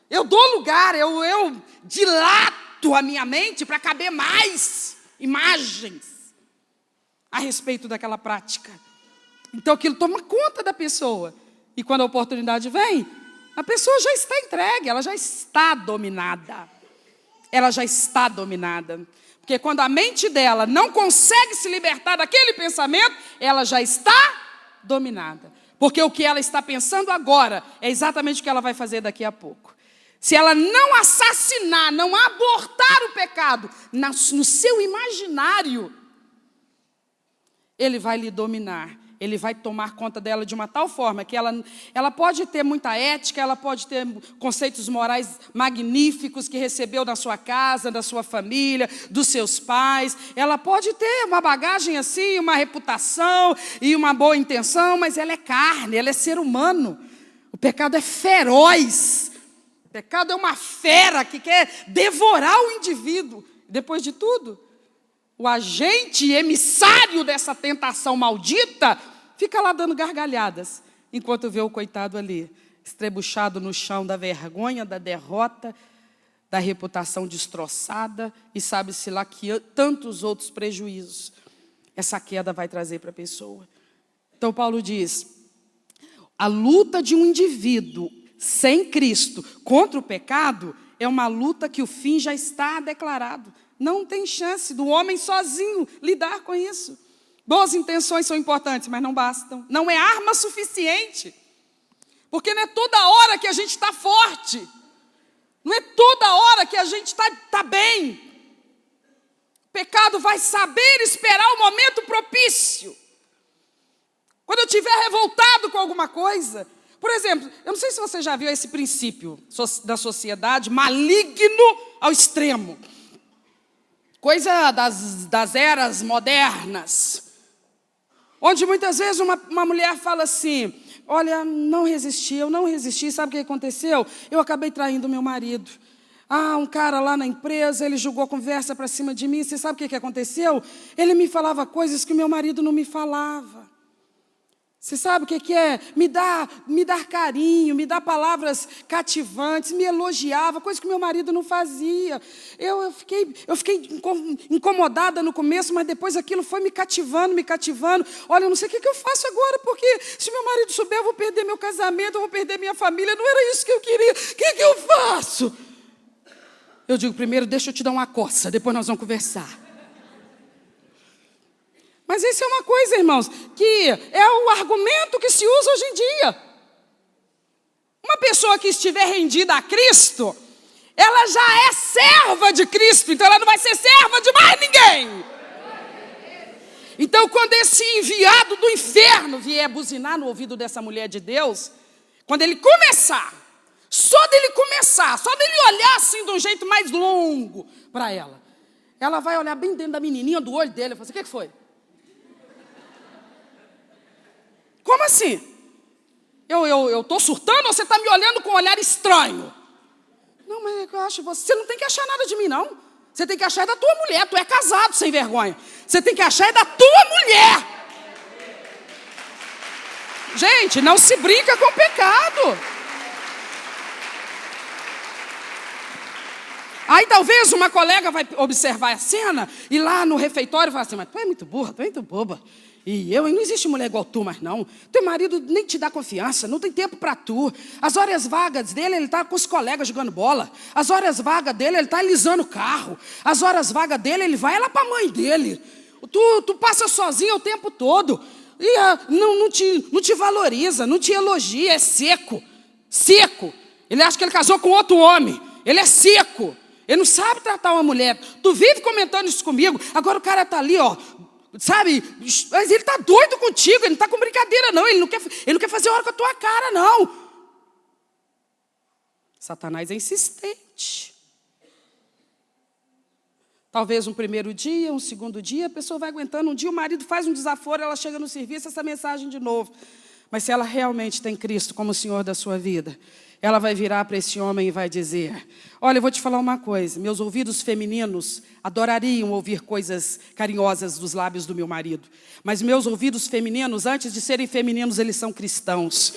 Eu dou lugar, eu dilato a minha mente para caber mais imagens a respeito daquela prática. Então aquilo toma conta da pessoa. E quando a oportunidade vem, a pessoa já está entregue, ela já está dominada. Ela já está dominada. Porque quando a mente dela não consegue se libertar daquele pensamento, ela já está dominada. Porque o que ela está pensando agora é exatamente o que ela vai fazer daqui a pouco. Se ela não assassinar, não abortar o pecado no seu imaginário, ele vai lhe dominar. Ele vai tomar conta dela de uma tal forma que ela pode ter muita ética, ela pode ter conceitos morais magníficos que recebeu da sua casa, da sua família, dos seus pais. Ela pode ter uma bagagem assim, uma reputação e uma boa intenção, mas ela é carne, ela é ser humano. O pecado é feroz. O pecado é uma fera que quer devorar o indivíduo. Depois de tudo, o agente emissário dessa tentação maldita fica lá dando gargalhadas, enquanto vê o coitado ali, estrebuchado no chão da vergonha, da derrota, da reputação destroçada, e sabe-se lá que tantos outros prejuízos essa queda vai trazer para a pessoa. Então Paulo diz, a luta de um indivíduo sem Cristo contra o pecado é uma luta que o fim já está declarado. Não tem chance do homem sozinho lidar com isso. Boas intenções são importantes, mas não bastam. Não é arma suficiente. Porque não é toda hora que a gente está forte. Não é toda hora que a gente está bem. O pecado vai saber esperar o momento propício. Quando eu estiver revoltado com alguma coisa. Por exemplo, eu não sei se você já viu esse princípio da sociedade maligno ao extremo. Coisa das eras modernas. Onde muitas vezes uma mulher fala assim, olha, eu não resisti, sabe o que aconteceu? Eu acabei traindo meu marido. Um cara lá na empresa, ele jogou conversa para cima de mim, você sabe o que aconteceu? Ele me falava coisas que o meu marido não me falava. Você sabe o que é? Me dar carinho, me dar palavras cativantes, me elogiava, coisa que meu marido não fazia. Eu fiquei incomodada no começo, mas depois aquilo foi me cativando. Olha, eu não sei o que eu faço agora, porque se meu marido souber, eu vou perder meu casamento, eu vou perder minha família. Não era isso que eu queria. O que eu faço? Eu digo, primeiro, deixa eu te dar uma coça, depois nós vamos conversar. Mas isso é uma coisa, irmãos, que é o argumento que se usa hoje em dia. Uma pessoa que estiver rendida a Cristo, ela já é serva de Cristo, então ela não vai ser serva de mais ninguém. Então, quando esse enviado do inferno vier buzinar no ouvido dessa mulher de Deus, quando ele começar, só dele olhar assim de um jeito mais longo para ela vai olhar bem dentro da menininha do olho dele e falar assim, o que foi? Como assim? Eu estou surtando ou você está me olhando com um olhar estranho? Não, mas eu acho você não tem que achar nada de mim, não. Você tem que achar da tua mulher. Tu é casado, sem vergonha. Você tem que achar da tua mulher. Gente, não se brinca com o pecado. Aí talvez uma colega vai observar a cena e lá no refeitório vai assim, mas tu é muito burra, tu é muito boba. E não existe mulher igual tu, mas não. Teu marido nem te dá confiança, não tem tempo para tu. As horas vagas dele, ele está com os colegas jogando bola. As horas vagas dele, ele está alisando o carro. As horas vagas dele, ele vai lá para a mãe dele. Tu passa sozinho o tempo todo. E não te valoriza, não te elogia, é seco. Seco. Ele acha que ele casou com outro homem. Ele é seco. Ele não sabe tratar uma mulher. Tu vive comentando isso comigo. Agora o cara está ali, ó. Sabe, mas ele está doido contigo, ele não está com brincadeira não, ele não quer fazer hora com a tua cara não. Satanás é insistente. Talvez um primeiro dia, um segundo dia, a pessoa vai aguentando, um dia o marido faz um desaforo, ela chega no serviço, essa mensagem de novo. Mas se ela realmente tem Cristo como Senhor da sua vida, ela vai virar para esse homem e vai dizer, olha, eu vou te falar uma coisa, meus ouvidos femininos adorariam ouvir coisas carinhosas dos lábios do meu marido, mas meus ouvidos femininos, antes de serem femininos, eles são cristãos.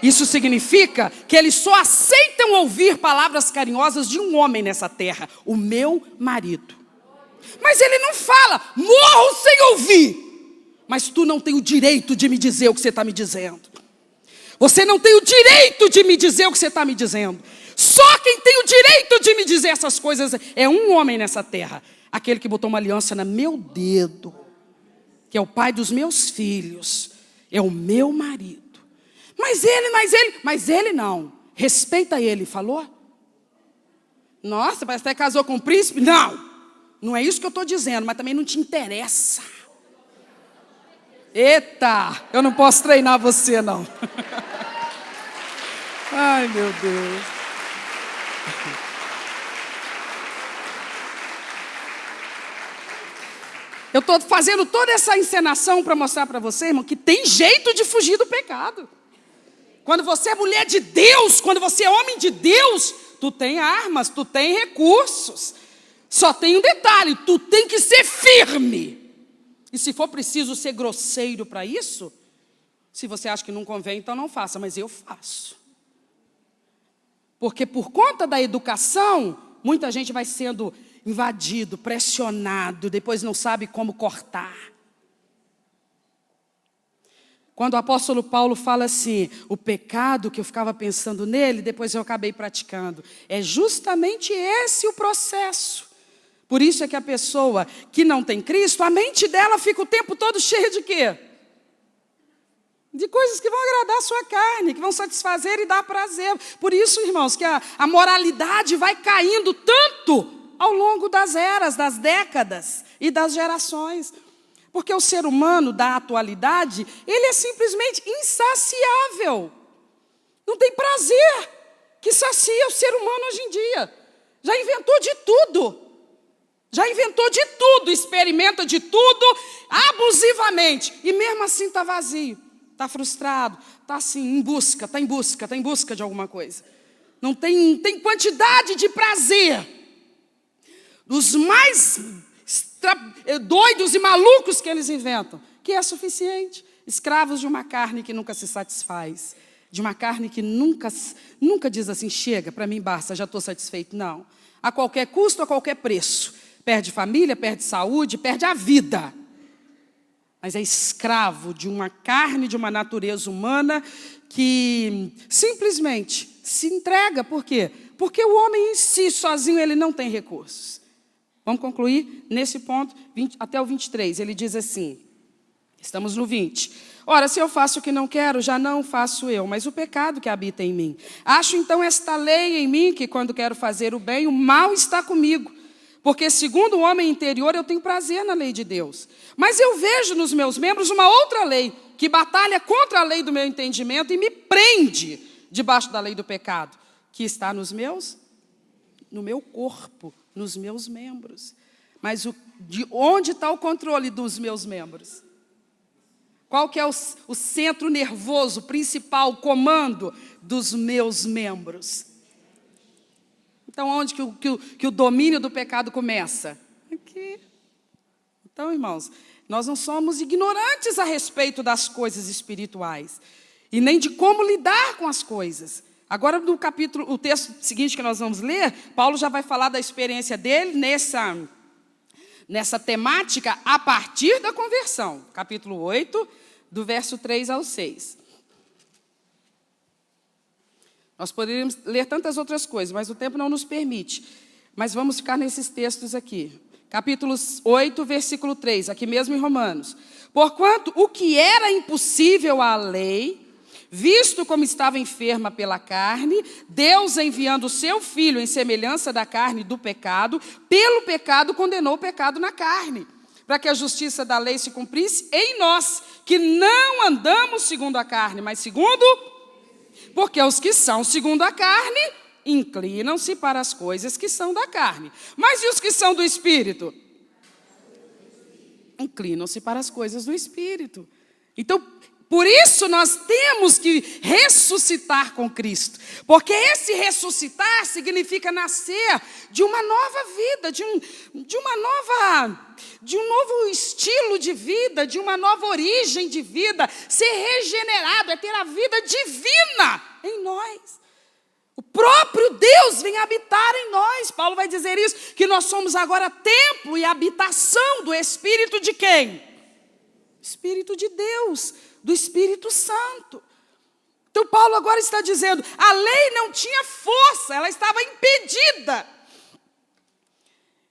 Isso significa que eles só aceitam ouvir palavras carinhosas de um homem nessa terra, o meu marido. Mas ele não fala, morro sem ouvir, mas tu não tem o direito de me dizer o que você está me dizendo. Você não tem o direito de me dizer o que você está me dizendo. Só quem tem o direito de me dizer essas coisas é um homem nessa terra. Aquele que botou uma aliança no meu dedo. Que é o pai dos meus filhos. É o meu marido. Mas ele não. Respeita ele, falou? Nossa, parece que até casou com um príncipe. Não é isso que eu estou dizendo, mas também não te interessa. Eita, eu não posso treinar você não. Ai, meu Deus. Eu estou fazendo toda essa encenação para mostrar para você, irmão, que tem jeito de fugir do pecado. Quando você é mulher de Deus, quando você é homem de Deus, tu tem armas, tu tem recursos. Só tem um detalhe, tu tem que ser firme. E se for preciso ser grosseiro para isso, se você acha que não convém, então não faça, mas eu faço. Porque por conta da educação, muita gente vai sendo invadido, pressionado, depois não sabe como cortar. Quando o apóstolo Paulo fala assim, o pecado que eu ficava pensando nele, depois eu acabei praticando. É justamente esse o processo. Por isso é que a pessoa que não tem Cristo, a mente dela fica o tempo todo cheia de quê? De coisas que vão agradar a sua carne, que vão satisfazer e dar prazer. Por isso, irmãos, que a moralidade vai caindo tanto ao longo das eras, das décadas e das gerações. Porque o ser humano da atualidade, ele é simplesmente insaciável. Não tem prazer que sacia o ser humano hoje em dia. Já inventou de tudo. Experimenta de tudo, abusivamente. E mesmo assim está vazio, está frustrado, está assim, está em busca de alguma coisa. Não tem quantidade de prazer. Os mais doidos e malucos que eles inventam, que é suficiente. Escravos de uma carne que nunca se satisfaz. De uma carne que nunca diz assim, chega, para mim basta, já estou satisfeito. Não. A qualquer custo, a qualquer preço. Perde família, perde saúde, perde a vida. Mas é escravo de uma carne, de uma natureza humana que simplesmente se entrega. Por quê? Porque o homem em si, sozinho, ele não tem recursos. Vamos concluir nesse ponto, até o 23. Ele diz assim, estamos no 20. Ora, se eu faço o que não quero, já não faço eu, mas o pecado que habita em mim. Acho então esta lei em mim, que quando quero fazer o bem, o mal está comigo. Porque segundo o homem interior, eu tenho prazer na lei de Deus. Mas eu vejo nos meus membros uma outra lei, que batalha contra a lei do meu entendimento e me prende debaixo da lei do pecado, que está no meu corpo, nos meus membros. Mas de onde está o controle dos meus membros? Qual que é o centro nervoso principal, o comando dos meus membros? Então, onde que o domínio do pecado começa? Aqui. Então, irmãos, nós não somos ignorantes a respeito das coisas espirituais. E nem de como lidar com as coisas. Agora, o texto seguinte que nós vamos ler, Paulo já vai falar da experiência dele nessa temática a partir da conversão. Capítulo 8, do verso 3 ao 6. Nós poderíamos ler tantas outras coisas, mas o tempo não nos permite. Mas vamos ficar nesses textos aqui. Capítulo 8, versículo 3, aqui mesmo em Romanos. Porquanto o que era impossível à lei, visto como estava enferma pela carne, Deus, enviando o seu Filho em semelhança da carne do pecado, pelo pecado condenou o pecado na carne, para que a justiça da lei se cumprisse em nós, que não andamos segundo a carne, mas segundo... Porque os que são segundo a carne, inclinam-se para as coisas que são da carne. Mas e os que são do Espírito? Inclinam-se para as coisas do Espírito. Então, por isso nós temos que ressuscitar com Cristo. Porque esse ressuscitar significa nascer de uma nova vida, de um novo estilo de vida, de uma nova origem de vida. Ser regenerado é ter a vida divina em nós. O próprio Deus vem habitar em nós. Paulo vai dizer isso, que nós somos agora templo e habitação do Espírito de quem? Espírito de Deus, do Espírito Santo. Então Paulo agora está dizendo, a lei não tinha força, ela estava impedida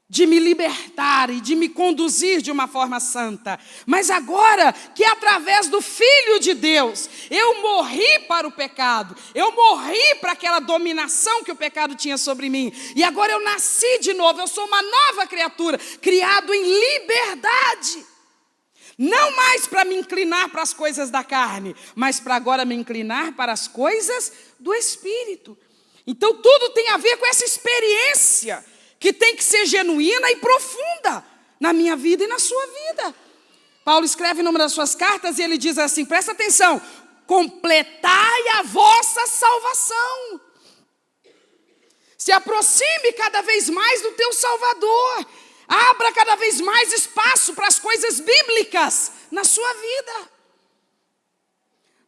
de me libertar e de me conduzir de uma forma santa. Mas agora que através do Filho de Deus, eu morri para o pecado, eu morri para aquela dominação que o pecado tinha sobre mim, e agora eu nasci de novo, eu sou uma nova criatura, criado em liberdade. Não mais para me inclinar para as coisas da carne, mas para agora me inclinar para as coisas do Espírito. Então tudo tem a ver com essa experiência, que tem que ser genuína e profunda na minha vida e na sua vida. Paulo escreve numa das suas cartas e ele diz assim, presta atenção, completai a vossa salvação. Se aproxime cada vez mais do teu Salvador. Abra cada vez mais espaço para as coisas bíblicas na sua vida.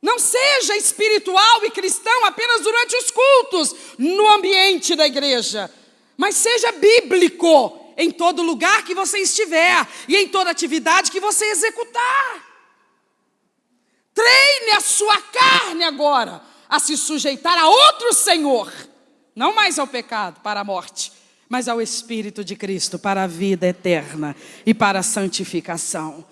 Não seja espiritual e cristão apenas durante os cultos, no ambiente da igreja. Mas seja bíblico em todo lugar que você estiver e em toda atividade que você executar. Treine a sua carne agora a se sujeitar a outro Senhor, não mais ao pecado para a morte, mas ao Espírito de Cristo para a vida eterna e para a santificação.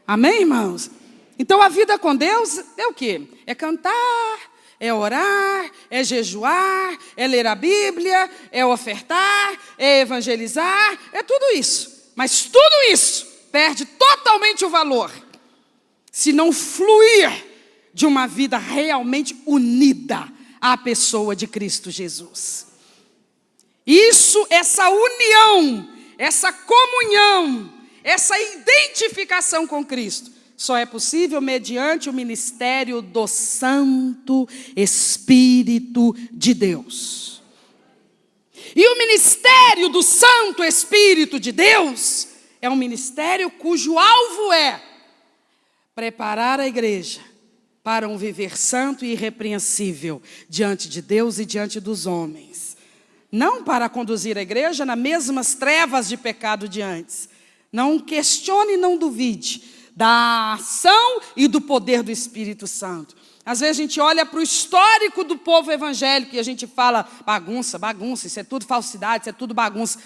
Amém, irmãos? Então a vida com Deus é o quê? É cantar, é orar, é jejuar, é ler a Bíblia, é ofertar, é evangelizar, é tudo isso. Mas tudo isso perde totalmente o valor se não fluir de uma vida realmente unida à pessoa de Cristo Jesus. Isso, essa união, essa comunhão, essa identificação com Cristo, só é possível mediante o ministério do Santo Espírito de Deus. E o ministério do Santo Espírito de Deus é um ministério cujo alvo é preparar a igreja para um viver santo e irrepreensível diante de Deus e diante dos homens. Não para conduzir a igreja nas mesmas trevas de pecado de antes. Não questione e não duvide da ação e do poder do Espírito Santo. Às vezes a gente olha para o histórico do povo evangélico e a gente fala, bagunça, isso é tudo falsidade, isso é tudo bagunça.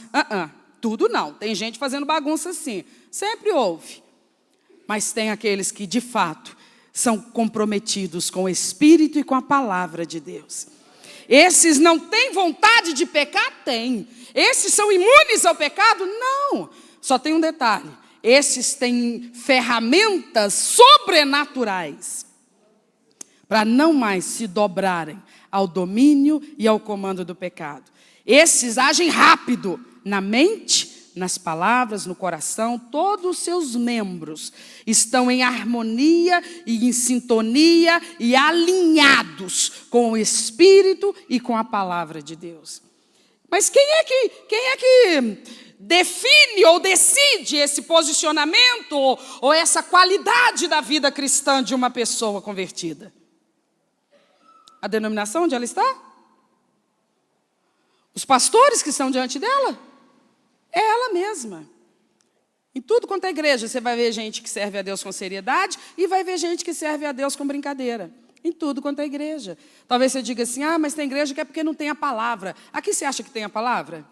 Tudo não, tem gente fazendo bagunça sim, sempre houve. Mas tem aqueles que de fato são comprometidos com o Espírito e com a palavra de Deus. Esses não têm vontade de pecar? Tem. Esses são imunes ao pecado? Não. Só tem um detalhe. Esses têm ferramentas sobrenaturais para não mais se dobrarem ao domínio e ao comando do pecado. Esses agem rápido na mente, nas palavras, no coração. Todos os seus membros estão em harmonia e em sintonia e alinhados com o Espírito e com a palavra de Deus. Mas quem é que define ou decide esse posicionamento ou essa qualidade da vida cristã de uma pessoa convertida? A denominação onde ela está? Os pastores que estão diante dela? É ela mesma. Em tudo quanto é igreja, você vai ver gente que serve a Deus com seriedade e vai ver gente que serve a Deus com brincadeira. Em tudo quanto é igreja. Talvez você diga assim, mas tem igreja que é porque não tem a palavra. Aqui você acha que tem a palavra?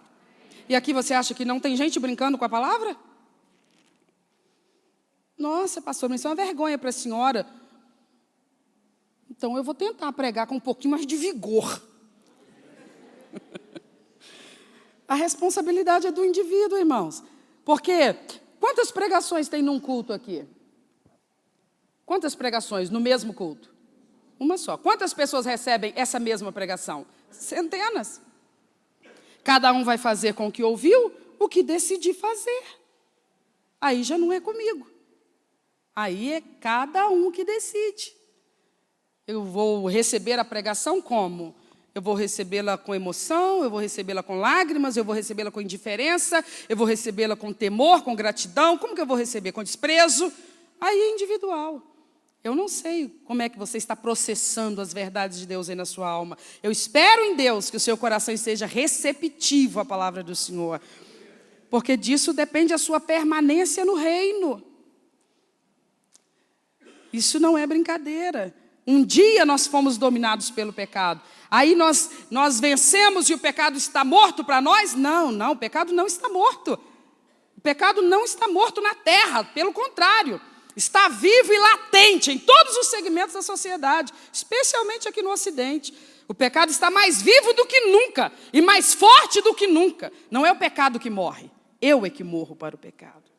E aqui você acha que não tem gente brincando com a palavra? Nossa, pastor, mas isso é uma vergonha para a senhora. Então eu vou tentar pregar com um pouquinho mais de vigor. A responsabilidade é do indivíduo, irmãos. Porque quantas pregações tem num culto aqui? Quantas pregações no mesmo culto? Uma só. Quantas pessoas recebem essa mesma pregação? Centenas. Cada um vai fazer com o que ouviu, o que decidir fazer. Aí já não é comigo. Aí é cada um que decide. Eu vou receber a pregação como? Eu vou recebê-la com emoção, eu vou recebê-la com lágrimas, eu vou recebê-la com indiferença, eu vou recebê-la com temor, com gratidão. Como que eu vou receber? Com desprezo? Aí é individual. Eu não sei como é que você está processando as verdades de Deus aí na sua alma. Eu espero em Deus que o seu coração esteja receptivo à palavra do Senhor. Porque disso depende a sua permanência no reino. Isso não é brincadeira. Um dia nós fomos dominados pelo pecado. Aí nós vencemos e o pecado está morto para nós? Não, o pecado não está morto. O pecado não está morto na terra, pelo contrário. Está vivo e latente em todos os segmentos da sociedade, especialmente aqui no Ocidente. O pecado está mais vivo do que nunca e mais forte do que nunca. Não é o pecado que morre, eu é que morro para o pecado.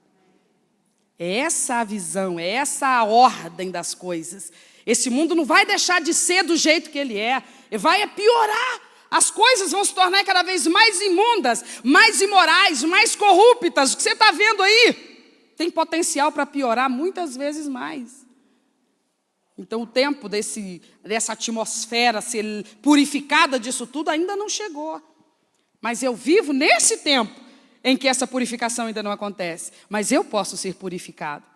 É essa a visão, é essa a ordem das coisas. Esse mundo não vai deixar de ser do jeito que ele é, vai piorar. As coisas vão se tornar cada vez mais imundas, mais imorais, mais corruptas. O que você está vendo aí tem potencial para piorar muitas vezes mais. Então o tempo dessa atmosfera ser purificada disso tudo ainda não chegou. Mas eu vivo nesse tempo em que essa purificação ainda não acontece. Mas eu posso ser purificado.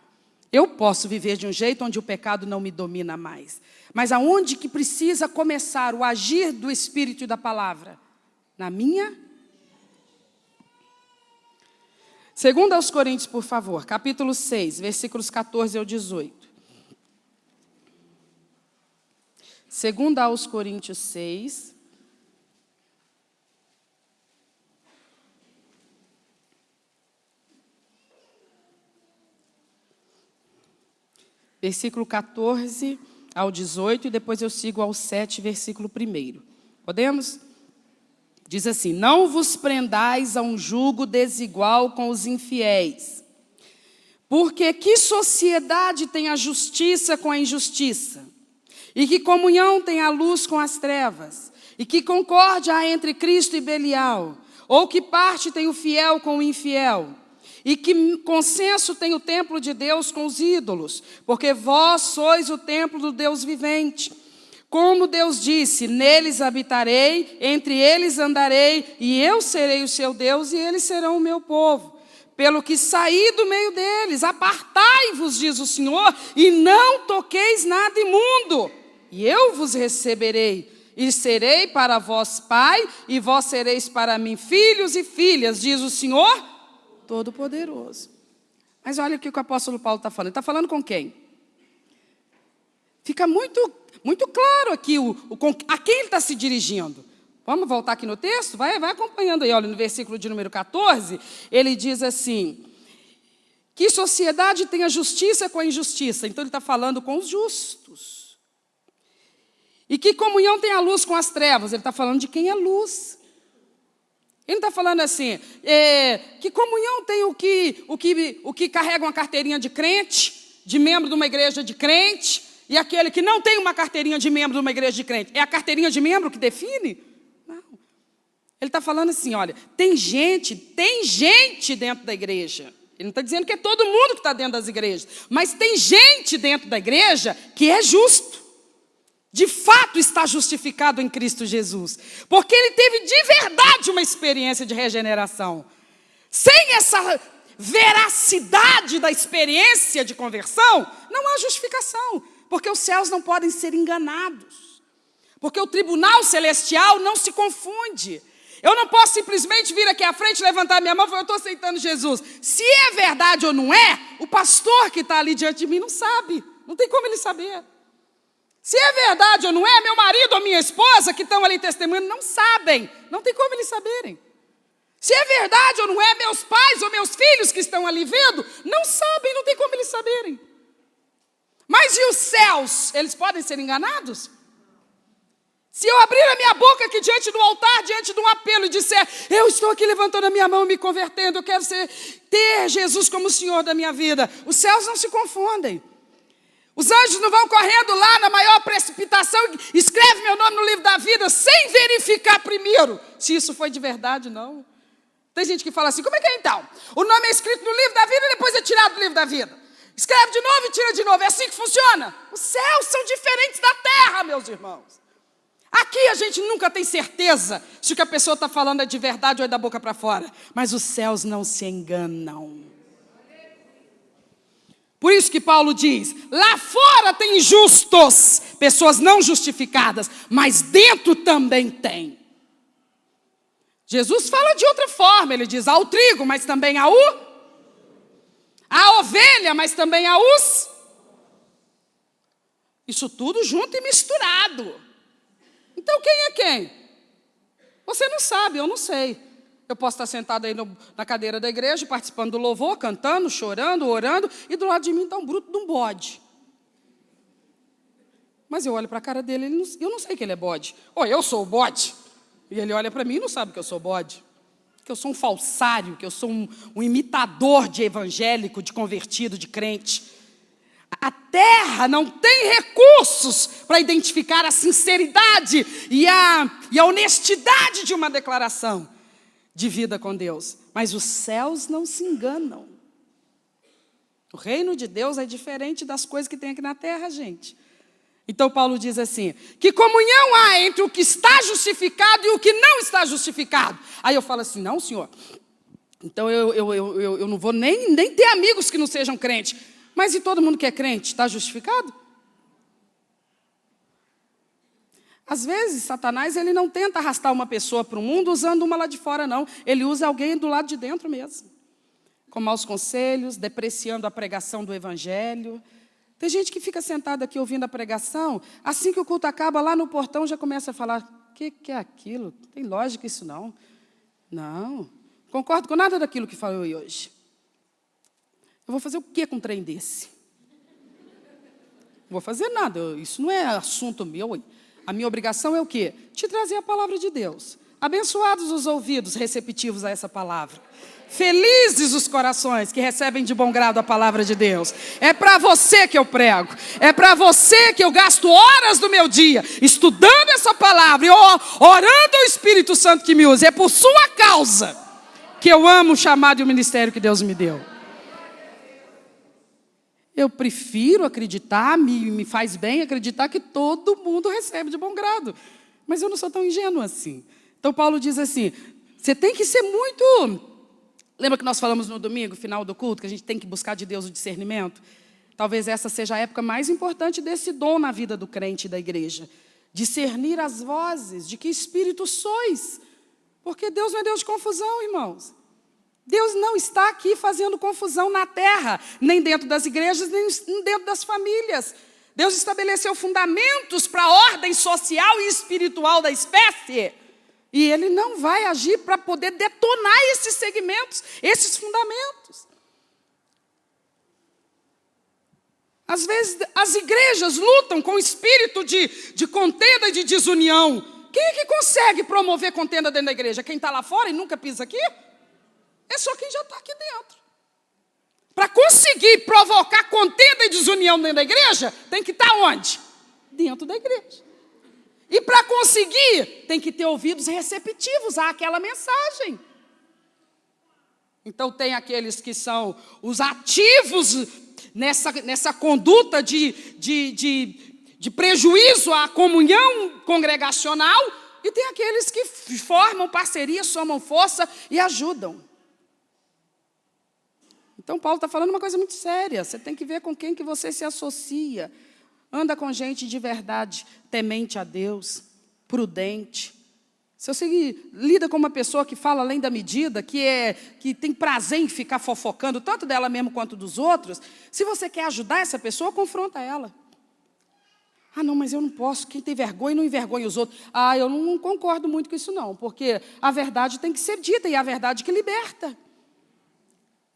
Eu posso viver de um jeito onde o pecado não me domina mais. Mas aonde que precisa começar o agir do Espírito e da palavra? Na minha. 2 aos Coríntios, por favor, capítulo 6, versículos 14 ao 18. 2 aos Coríntios 6. Versículo 14 ao 18, e depois eu sigo ao 7, versículo 1. Podemos? Diz assim: não vos prendais a um jugo desigual com os infiéis. Porque que sociedade tem a justiça com a injustiça? E que comunhão tem a luz com as trevas? E que concórdia há entre Cristo e Belial? Ou que parte tem o fiel com o infiel? E que consenso tem o templo de Deus com os ídolos? Porque vós sois o templo do Deus vivente. Como Deus disse, neles habitarei, entre eles andarei, e eu serei o seu Deus, e eles serão o meu povo. pelo que saí do meio deles. Apartai-vos, diz o Senhor, e não toqueis nada imundo. E eu vos receberei, e serei para vós pai, e vós sereis para mim filhos e filhas, diz o Senhor Todo-Poderoso. Mas olha o que o apóstolo Paulo está falando. Ele está falando com quem? Fica muito claro aqui a quem ele está se dirigindo. Vamos voltar aqui no texto? Vai acompanhando aí, olha, no versículo de número 14, ele diz assim, que sociedade tem a justiça com a injustiça? Então ele está falando com os justos. E que comunhão tem a luz com as trevas? Ele está falando de quem é luz. Ele não está falando assim, que comunhão tem o que carrega uma carteirinha de crente, de membro de uma igreja de crente, e aquele que não tem uma carteirinha de membro de uma igreja de crente. É a carteirinha de membro que define? Não. Ele está falando assim, olha, tem gente dentro da igreja. Ele não está dizendo que é todo mundo que está dentro das igrejas, mas tem gente dentro da igreja que é justo. De fato está justificado em Cristo Jesus, porque ele teve de verdade uma experiência de regeneração. Sem essa veracidade da experiência de conversão, não há justificação, porque os céus não podem ser enganados, porque o tribunal celestial não se confunde. Eu não posso simplesmente vir aqui à frente, levantar minha mão e falar, eu estou aceitando Jesus. Se é verdade ou não é, o pastor que está ali diante de mim não sabe, não tem como ele saber. Se é verdade ou não é, meu marido ou minha esposa que estão ali testemunhando não sabem, não tem como eles saberem. Se é verdade ou não é, meus pais ou meus filhos que estão ali vendo, não sabem, não tem como eles saberem. Mas e os céus, eles podem ser enganados? Se eu abrir a minha boca aqui diante do altar, diante de um apelo e disser, eu estou aqui levantando a minha mão e me convertendo, eu quero ter Jesus como o Senhor da minha vida, os céus não se confundem. Os anjos não vão correndo lá na maior precipitação, escreve meu nome no livro da vida, sem verificar primeiro se isso foi de verdade, não. Tem gente que fala assim, como é que é então? O nome é escrito no livro da vida e depois é tirado do livro da vida. Escreve de novo e tira de novo, é assim que funciona? Os céus são diferentes da terra, meus irmãos. Aqui a gente nunca tem certeza se o que a pessoa está falando é de verdade ou é da boca para fora. Mas os céus não se enganam. Por isso que Paulo diz, lá fora tem injustos, pessoas não justificadas, mas dentro também tem. Jesus fala de outra forma, ele diz, há o trigo, mas também há a ovelha, mas também há os... Isso tudo junto e misturado. Então quem é quem? Você não sabe, eu não sei. Eu posso estar sentado aí na cadeira da igreja, participando do louvor, cantando, chorando, orando, e do lado de mim está um bruto de um bode. Mas eu olho para a cara dele, eu não sei que ele é bode. Ou eu sou o bode. E ele olha para mim e não sabe que eu sou bode. Que eu sou um falsário, que eu sou um imitador de evangélico, de convertido, de crente. A terra não tem recursos para identificar a sinceridade e a honestidade de uma declaração de vida com Deus. Mas os céus não se enganam. O reino de Deus é diferente das coisas que tem aqui na terra, gente. Então Paulo diz assim, que comunhão há entre o que está justificado e o que não está justificado? Aí eu falo assim, não, senhor, então eu não vou nem ter amigos que não sejam crentes. Mas e todo mundo que é crente, está justificado? Às vezes, Satanás ele não tenta arrastar uma pessoa para o mundo usando uma lá de fora, não. Ele usa alguém do lado de dentro mesmo. Com maus conselhos, depreciando a pregação do evangelho. Tem gente que fica sentada aqui ouvindo a pregação, assim que o culto acaba, lá no portão já começa a falar, o que é aquilo? Não tem lógica isso não. Não, concordo com nada daquilo que falei hoje. Eu vou fazer o que com um trem desse? Não vou fazer nada, isso não é assunto meu. A minha obrigação é o quê? Te trazer a palavra de Deus. Abençoados os ouvidos receptivos a essa palavra. Felizes os corações que recebem de bom grado a palavra de Deus. É para você que eu prego. É para você que eu gasto horas do meu dia estudando essa palavra e orando ao Espírito Santo que me usa. É por sua causa que eu amo o chamado e o ministério que Deus me deu. Eu prefiro acreditar, me faz bem acreditar que todo mundo recebe de bom grado. Mas eu não sou tão ingênuo assim. Então Paulo diz assim, você tem que ser muito Lembra que nós falamos no domingo, final do culto, que a gente tem que buscar de Deus o discernimento? Talvez essa seja a época mais importante desse dom na vida do crente e da igreja. Discernir as vozes, de que espírito sois. Porque Deus não é Deus de confusão, irmãos. Deus não está aqui fazendo confusão na terra, nem dentro das igrejas, nem dentro das famílias. Deus estabeleceu fundamentos para a ordem social e espiritual da espécie. E Ele não vai agir para poder detonar esses segmentos, esses fundamentos. Às vezes, as igrejas lutam com o espírito de contenda e de desunião. Quem é que consegue promover contenda dentro da igreja? Quem está lá fora e nunca pisa aqui? É só quem já está aqui dentro. Para conseguir provocar contenda e desunião dentro da igreja, tem que estar onde? Dentro da igreja. E para conseguir, tem que ter ouvidos receptivos àquela mensagem. Então tem aqueles que são os ativos nessa conduta de prejuízo à comunhão congregacional, e tem aqueles que formam parceria, somam força e ajudam. Então Paulo está falando uma coisa muito séria. Você tem que ver com quem que você se associa. Anda com gente de verdade, temente a Deus, prudente. Se você lida com uma pessoa que fala além da medida, que tem prazer em ficar fofocando, tanto dela mesmo quanto dos outros, se você quer ajudar essa pessoa, confronta ela. Ah, não, mas eu não posso. Quem tem vergonha não envergonha os outros. Ah, eu não concordo muito com isso não, porque a verdade tem que ser dita e é a verdade que liberta.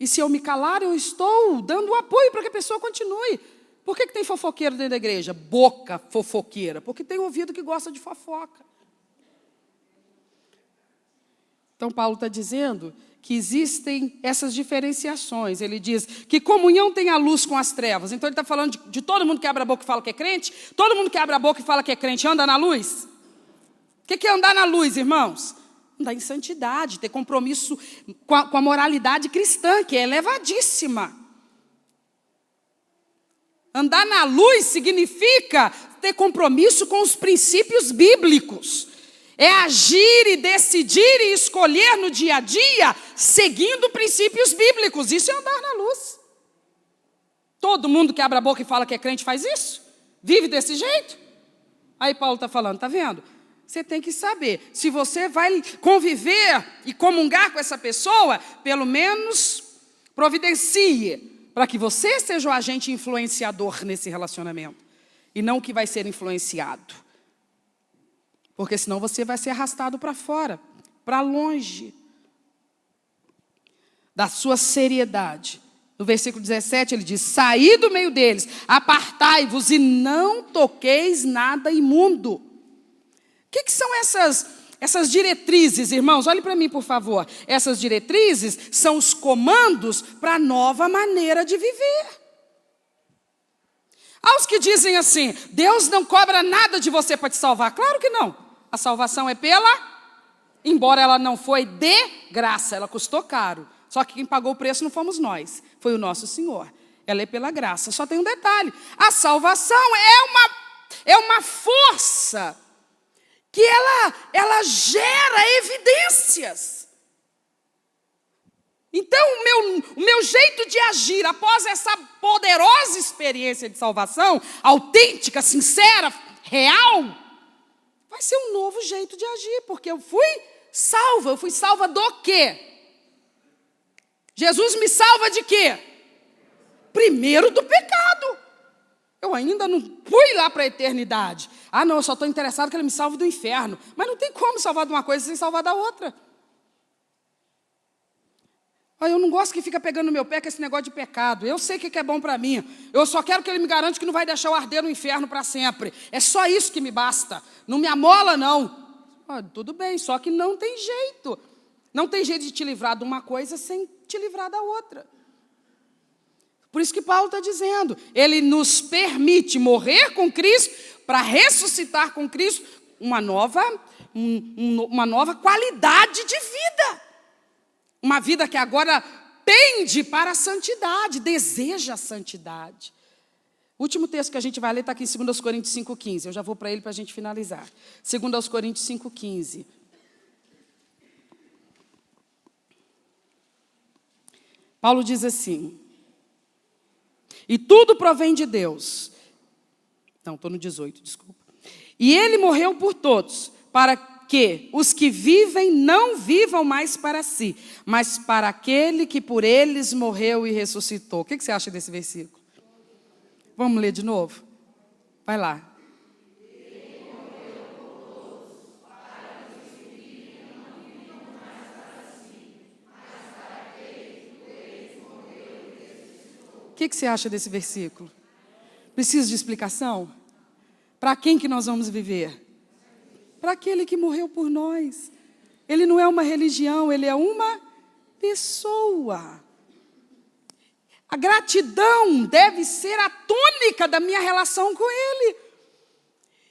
E se eu me calar, eu estou dando apoio para que a pessoa continue. Por que tem fofoqueiro dentro da igreja? Boca fofoqueira. Porque tem ouvido que gosta de fofoca. Então, Paulo está dizendo que existem essas diferenciações. Ele diz que comunhão tem a luz com as trevas. Então, ele está falando de todo mundo que abre a boca e fala que é crente. Todo mundo que abre a boca e fala que é crente anda na luz? O que é andar na luz, irmãos? Andar em santidade, ter compromisso com a moralidade cristã, que é elevadíssima. Andar na luz significa ter compromisso com os princípios bíblicos. É agir e decidir e escolher no dia a dia, seguindo princípios bíblicos. Isso é andar na luz. Todo mundo que abre a boca e fala que é crente faz isso? Vive desse jeito? Aí Paulo está falando, está vendo? Você tem que saber, se você vai conviver e comungar com essa pessoa, pelo menos providencie para que você seja o agente influenciador nesse relacionamento, e não o que vai ser influenciado. Porque senão você vai ser arrastado para fora, para longe da sua seriedade. No versículo 17 ele diz, saí do meio deles, apartai-vos e não toqueis nada imundo. O que são essas diretrizes, irmãos? Olhe para mim, por favor. Essas diretrizes são os comandos para a nova maneira de viver. Aos que dizem assim, Deus não cobra nada de você para te salvar. Claro que não. A salvação é embora ela não foi de graça, ela custou caro. Só que quem pagou o preço não fomos nós, foi o nosso Senhor. Ela é pela graça. Só tem um detalhe, a salvação é uma força que ela gera evidências. Então, o meu jeito de agir após essa poderosa experiência de salvação, autêntica, sincera, real, vai ser um novo jeito de agir, porque eu fui salva do quê? Jesus me salva de quê? Primeiro do pecado. Eu ainda não fui lá para a eternidade. Ah, não, eu só estou interessado que Ele me salve do inferno. Mas não tem como salvar de uma coisa sem salvar da outra. Eu não gosto que fica pegando no meu pé com esse negócio de pecado. Eu sei o que é bom para mim. Eu só quero que Ele me garante que não vai deixar eu arder no inferno para sempre. É só isso que me basta. Não me amola, não. Tudo bem, só que não tem jeito. Não tem jeito de te livrar de uma coisa sem te livrar da outra. Por isso que Paulo está dizendo, ele nos permite morrer com Cristo para ressuscitar com Cristo uma nova qualidade de vida. Uma vida que agora pende para a santidade, deseja a santidade. O último texto que a gente vai ler está aqui em 2 Coríntios 5,15. Eu já vou para ele para a gente finalizar. 2 Coríntios 5,15. Paulo diz assim: e tudo provém de Deus. Não, estou no 18, desculpa. E ele morreu por todos, para que os que vivem não vivam mais para si, mas para aquele que por eles morreu e ressuscitou. O que você acha desse versículo? Vamos ler de novo? Vai lá. O que você acha desse versículo? Precisa de explicação? Para quem que nós vamos viver? Para aquele que morreu por nós. Ele não é uma religião, ele é uma pessoa. A gratidão deve ser a tônica da minha relação com ele.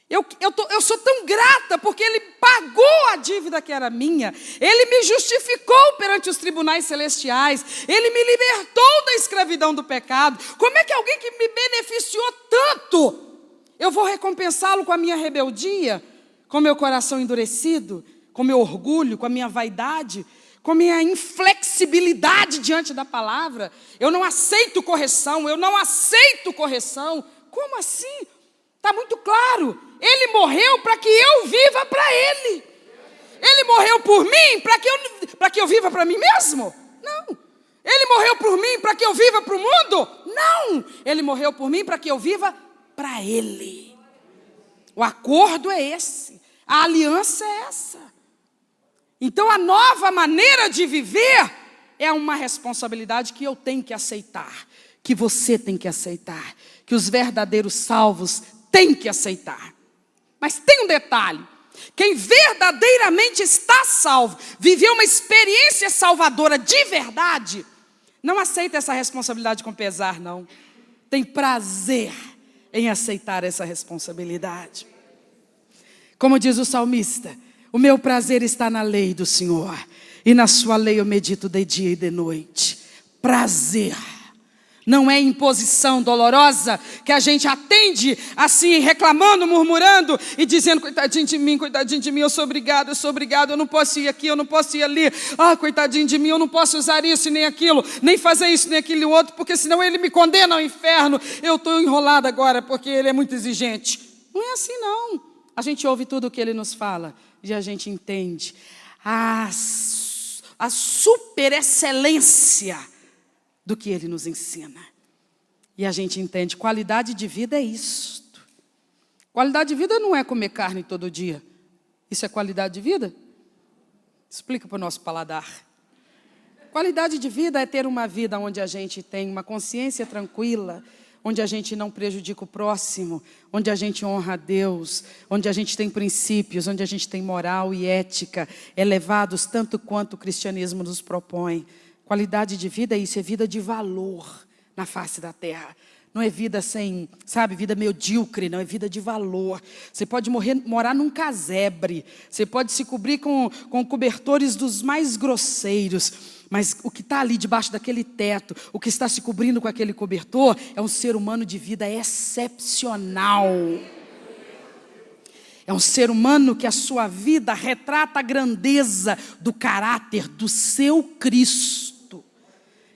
Eu sou tão grata porque ele pagou a dívida que era minha. Ele me justificou perante os tribunais celestiais. Ele me libertou da escravidão do pecado. Como é que alguém que me beneficiou tanto, eu vou recompensá-lo com a minha rebeldia, com meu coração endurecido, com meu orgulho, com a minha vaidade, com a minha inflexibilidade diante da palavra? Eu não aceito correção, eu não aceito correção. Como assim? Está muito claro. Ele morreu para que eu viva para ele. Ele morreu por mim para que eu viva para mim mesmo? Não. Ele morreu por mim para que eu viva para o mundo? Não. Ele morreu por mim para que eu viva para ele. O acordo é esse. A aliança é essa. Então a nova maneira de viver é uma responsabilidade que eu tenho que aceitar, que você tem que aceitar, que os verdadeiros salvos têm que aceitar. Mas tem um detalhe: quem verdadeiramente está salvo, viveu uma experiência salvadora de verdade, não aceita essa responsabilidade com pesar, não. Tem prazer em aceitar essa responsabilidade. Como diz o salmista: o meu prazer está na lei do Senhor, e na sua lei eu medito de dia e de noite. Prazer. Não é imposição dolorosa que a gente atende assim, reclamando, murmurando e dizendo: coitadinho de mim, eu sou obrigado, eu não posso ir aqui, eu não posso ir ali. Ah, coitadinho de mim, eu não posso usar isso nem aquilo, nem fazer isso nem aquele outro, porque senão ele me condena ao inferno. Eu estou enrolada agora porque ele é muito exigente. Não é assim não. A gente ouve tudo o que ele nos fala e a gente entende a super excelência do que ele nos ensina. E a gente entende, qualidade de vida é isto. Qualidade de vida não é comer carne todo dia. Isso é qualidade de vida? Explica para o nosso paladar. Qualidade de vida é ter uma vida onde a gente tem uma consciência tranquila, onde a gente não prejudica o próximo, onde a gente honra a Deus, onde a gente tem princípios, onde a gente tem moral e ética elevados tanto quanto o cristianismo nos propõe. Qualidade de vida é isso, é vida de valor na face da terra. Não é vida sem, vida medíocre, não, é vida de valor. Você pode morar num casebre, você pode se cobrir com cobertores dos mais grosseiros, mas o que está ali debaixo daquele teto, o que está se cobrindo com aquele cobertor, é um ser humano de vida excepcional. É um ser humano que a sua vida retrata a grandeza do caráter do seu Cristo.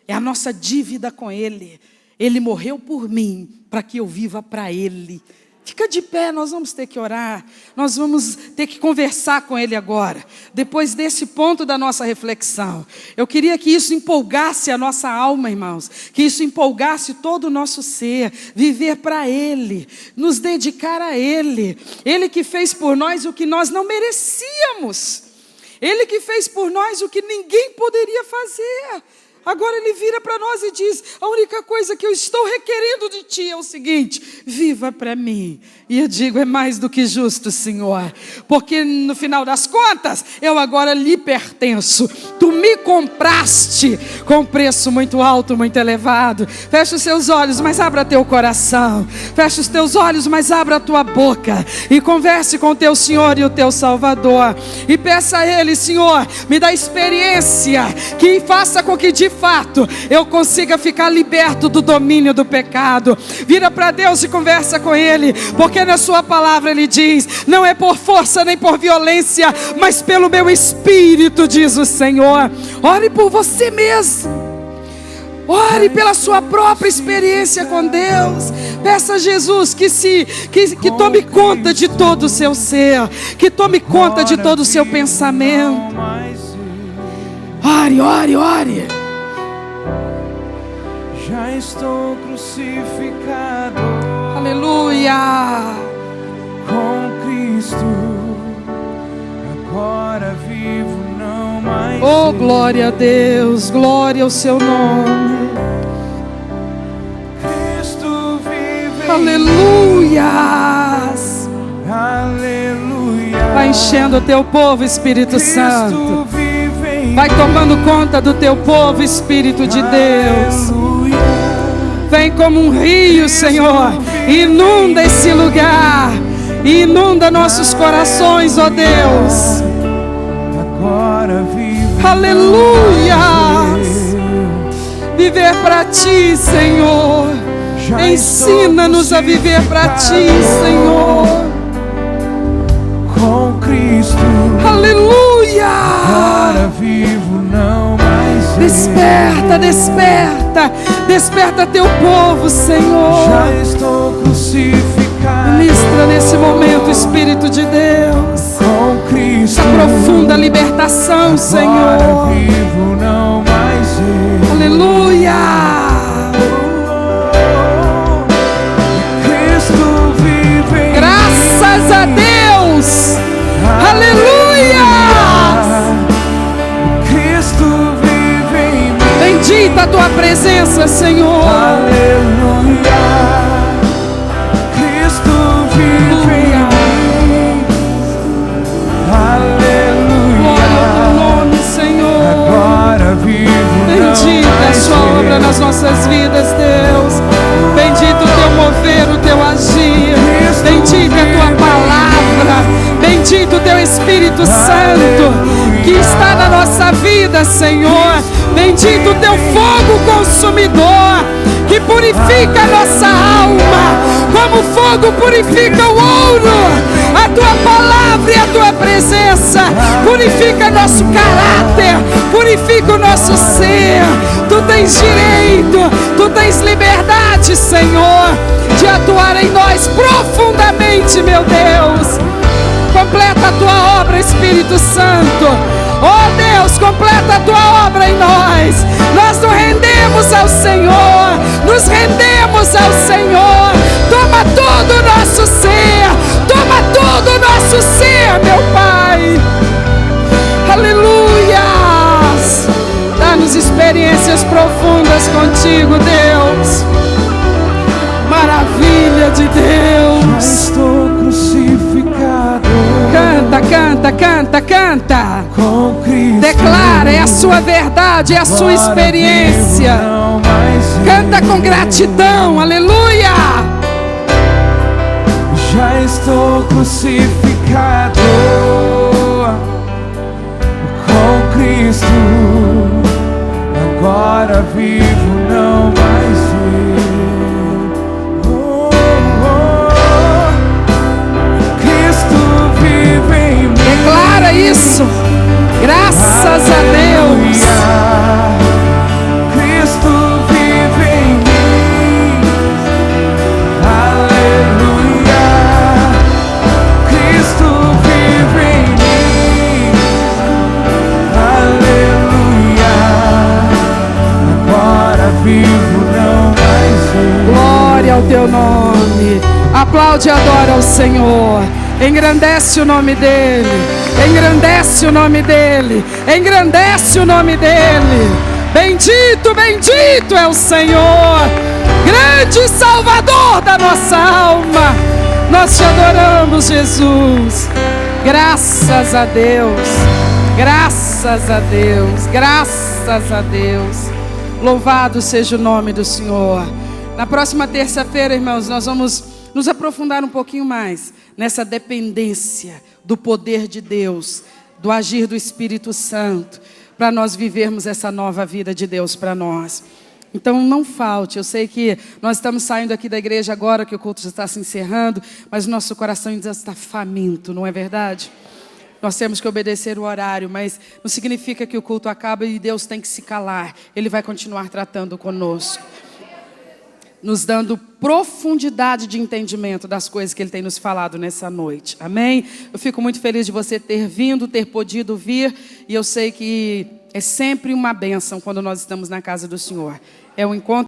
É a nossa dívida com Ele. Ele morreu por mim, para que eu viva para Ele. Fica de pé, nós vamos ter que orar. Nós vamos ter que conversar com Ele agora. Depois desse ponto da nossa reflexão. Eu queria que isso empolgasse a nossa alma, irmãos. Que isso empolgasse todo o nosso ser. Viver para Ele. Nos dedicar a Ele. Ele que fez por nós o que nós não merecíamos. Ele que fez por nós o que ninguém poderia fazer. Agora Ele vira para nós e diz: a única coisa que eu estou requerendo de ti é o seguinte: viva para mim. E eu digo: é mais do que justo, Senhor, porque no final das contas, eu agora lhe pertenço. Tu me compraste com um preço muito alto, muito elevado. Fecha os seus olhos, mas abra teu coração. Fecha os teus olhos, mas abra a tua boca. E converse com o teu Senhor e o teu Salvador. E peça a Ele: Senhor, me dá experiência que faça com que de fato eu consiga ficar liberto do domínio do pecado. Vira para Deus e conversa com Ele, porque na sua palavra Ele diz: não é por força nem por violência, mas pelo meu espírito, diz o Senhor. Ore por você mesmo. Ore pela sua própria experiência com Deus. Peça a Jesus que tome conta de todo o seu ser, que tome conta de todo o seu pensamento. Ore, ore, ore. Já estou crucificado. Aleluia. Com Cristo, agora vivo, não mais. Oh, glória a Deus, glória ao seu nome. Cristo vive. Aleluias. Aleluia. Vai enchendo o teu povo, Espírito Santo. Cristo vive em Vai tomando conta do teu povo, Espírito de Deus. Aleluia. Vem como um rio, Senhor. Inunda esse lugar. Inunda nossos corações, ó Deus. Agora vivo. Aleluia. Viver para ti, Senhor. Ensina-nos a viver para ti, Senhor. Com Cristo. Aleluia. Agora vivo, não mais eu. Desperta, desperta. Desperta teu povo, Senhor. Já estou crucificado. Ministra nesse momento, Espírito de Deus. Com Cristo. Essa profunda libertação, Senhor. Agora vivo, não mais eu. Aleluia. Cristo vive em Graças a Deus. Aleluia. Cristo vive em mim. Bendita a tua presença, Senhor. Aleluia. Cristo vive em mim. Aleluia. Glória ao teu nome, Senhor. Agora vivo, Bendita não a mais sua obra eu. nas nossas vidas, Deus. Bendito o teu mover, o teu agir. Bendita a tua palavra. Bendito o teu Espírito Santo que está na nossa vida, Senhor. Bendito o teu fogo consumidor que purifica a nossa alma, como o fogo purifica o ouro. A tua palavra e a tua presença purifica nosso caráter, purifica o nosso ser. Tu tens direito, tu tens liberdade, Senhor, de atuar em nós profundamente, meu Deus. Completa a tua obra, Espírito Santo. Oh Deus, completa a tua obra em nós. Nós nos rendemos ao Senhor. Nos rendemos ao Senhor. Toma todo o nosso ser. Toma todo o nosso ser, meu Pai. Aleluias. Dá-nos experiências profundas contigo, Deus. Maravilha de Deus. Estou crucificado. Canta, canta, canta, canta. Com Cristo. Declara, é a sua verdade, é a sua experiência. Não mais eu. Canta com gratidão, aleluia. Já estou crucificado. Com Cristo. Agora vivo, não mais eu. Cristo vive em mim. Declara isso. Graças a Deus. Aleluia. Cristo vive em mim. Aleluia. Cristo vive em mim. Aleluia. Agora vivo, não mais eu. Glória ao teu nome. Aplaude e adora ao Senhor. Engrandece o nome dele. Engrandece o nome dele. Engrandece o nome dele. Bendito, bendito é o Senhor. Grande Salvador da nossa alma. Nós te adoramos, Jesus. Graças a Deus. Graças a Deus. Graças a Deus. Louvado seja o nome do Senhor. Na próxima terça-feira, irmãos, nós vamos nos aprofundar um pouquinho mais nessa dependência do poder de Deus, do agir do Espírito Santo, para nós vivermos essa nova vida de Deus para nós. Então não falte, eu sei que nós estamos saindo aqui da igreja agora, que o culto já está se encerrando, mas o nosso coração ainda está faminto, não é verdade? Nós temos que obedecer o horário, mas não significa que o culto acaba e Deus tem que se calar. Ele vai continuar tratando conosco, nos dando profundidade de entendimento das coisas que Ele tem nos falado nessa noite. Amém? Eu fico muito feliz de você ter vindo, ter podido vir. E eu sei que é sempre uma bênção quando nós estamos na casa do Senhor. É um encontro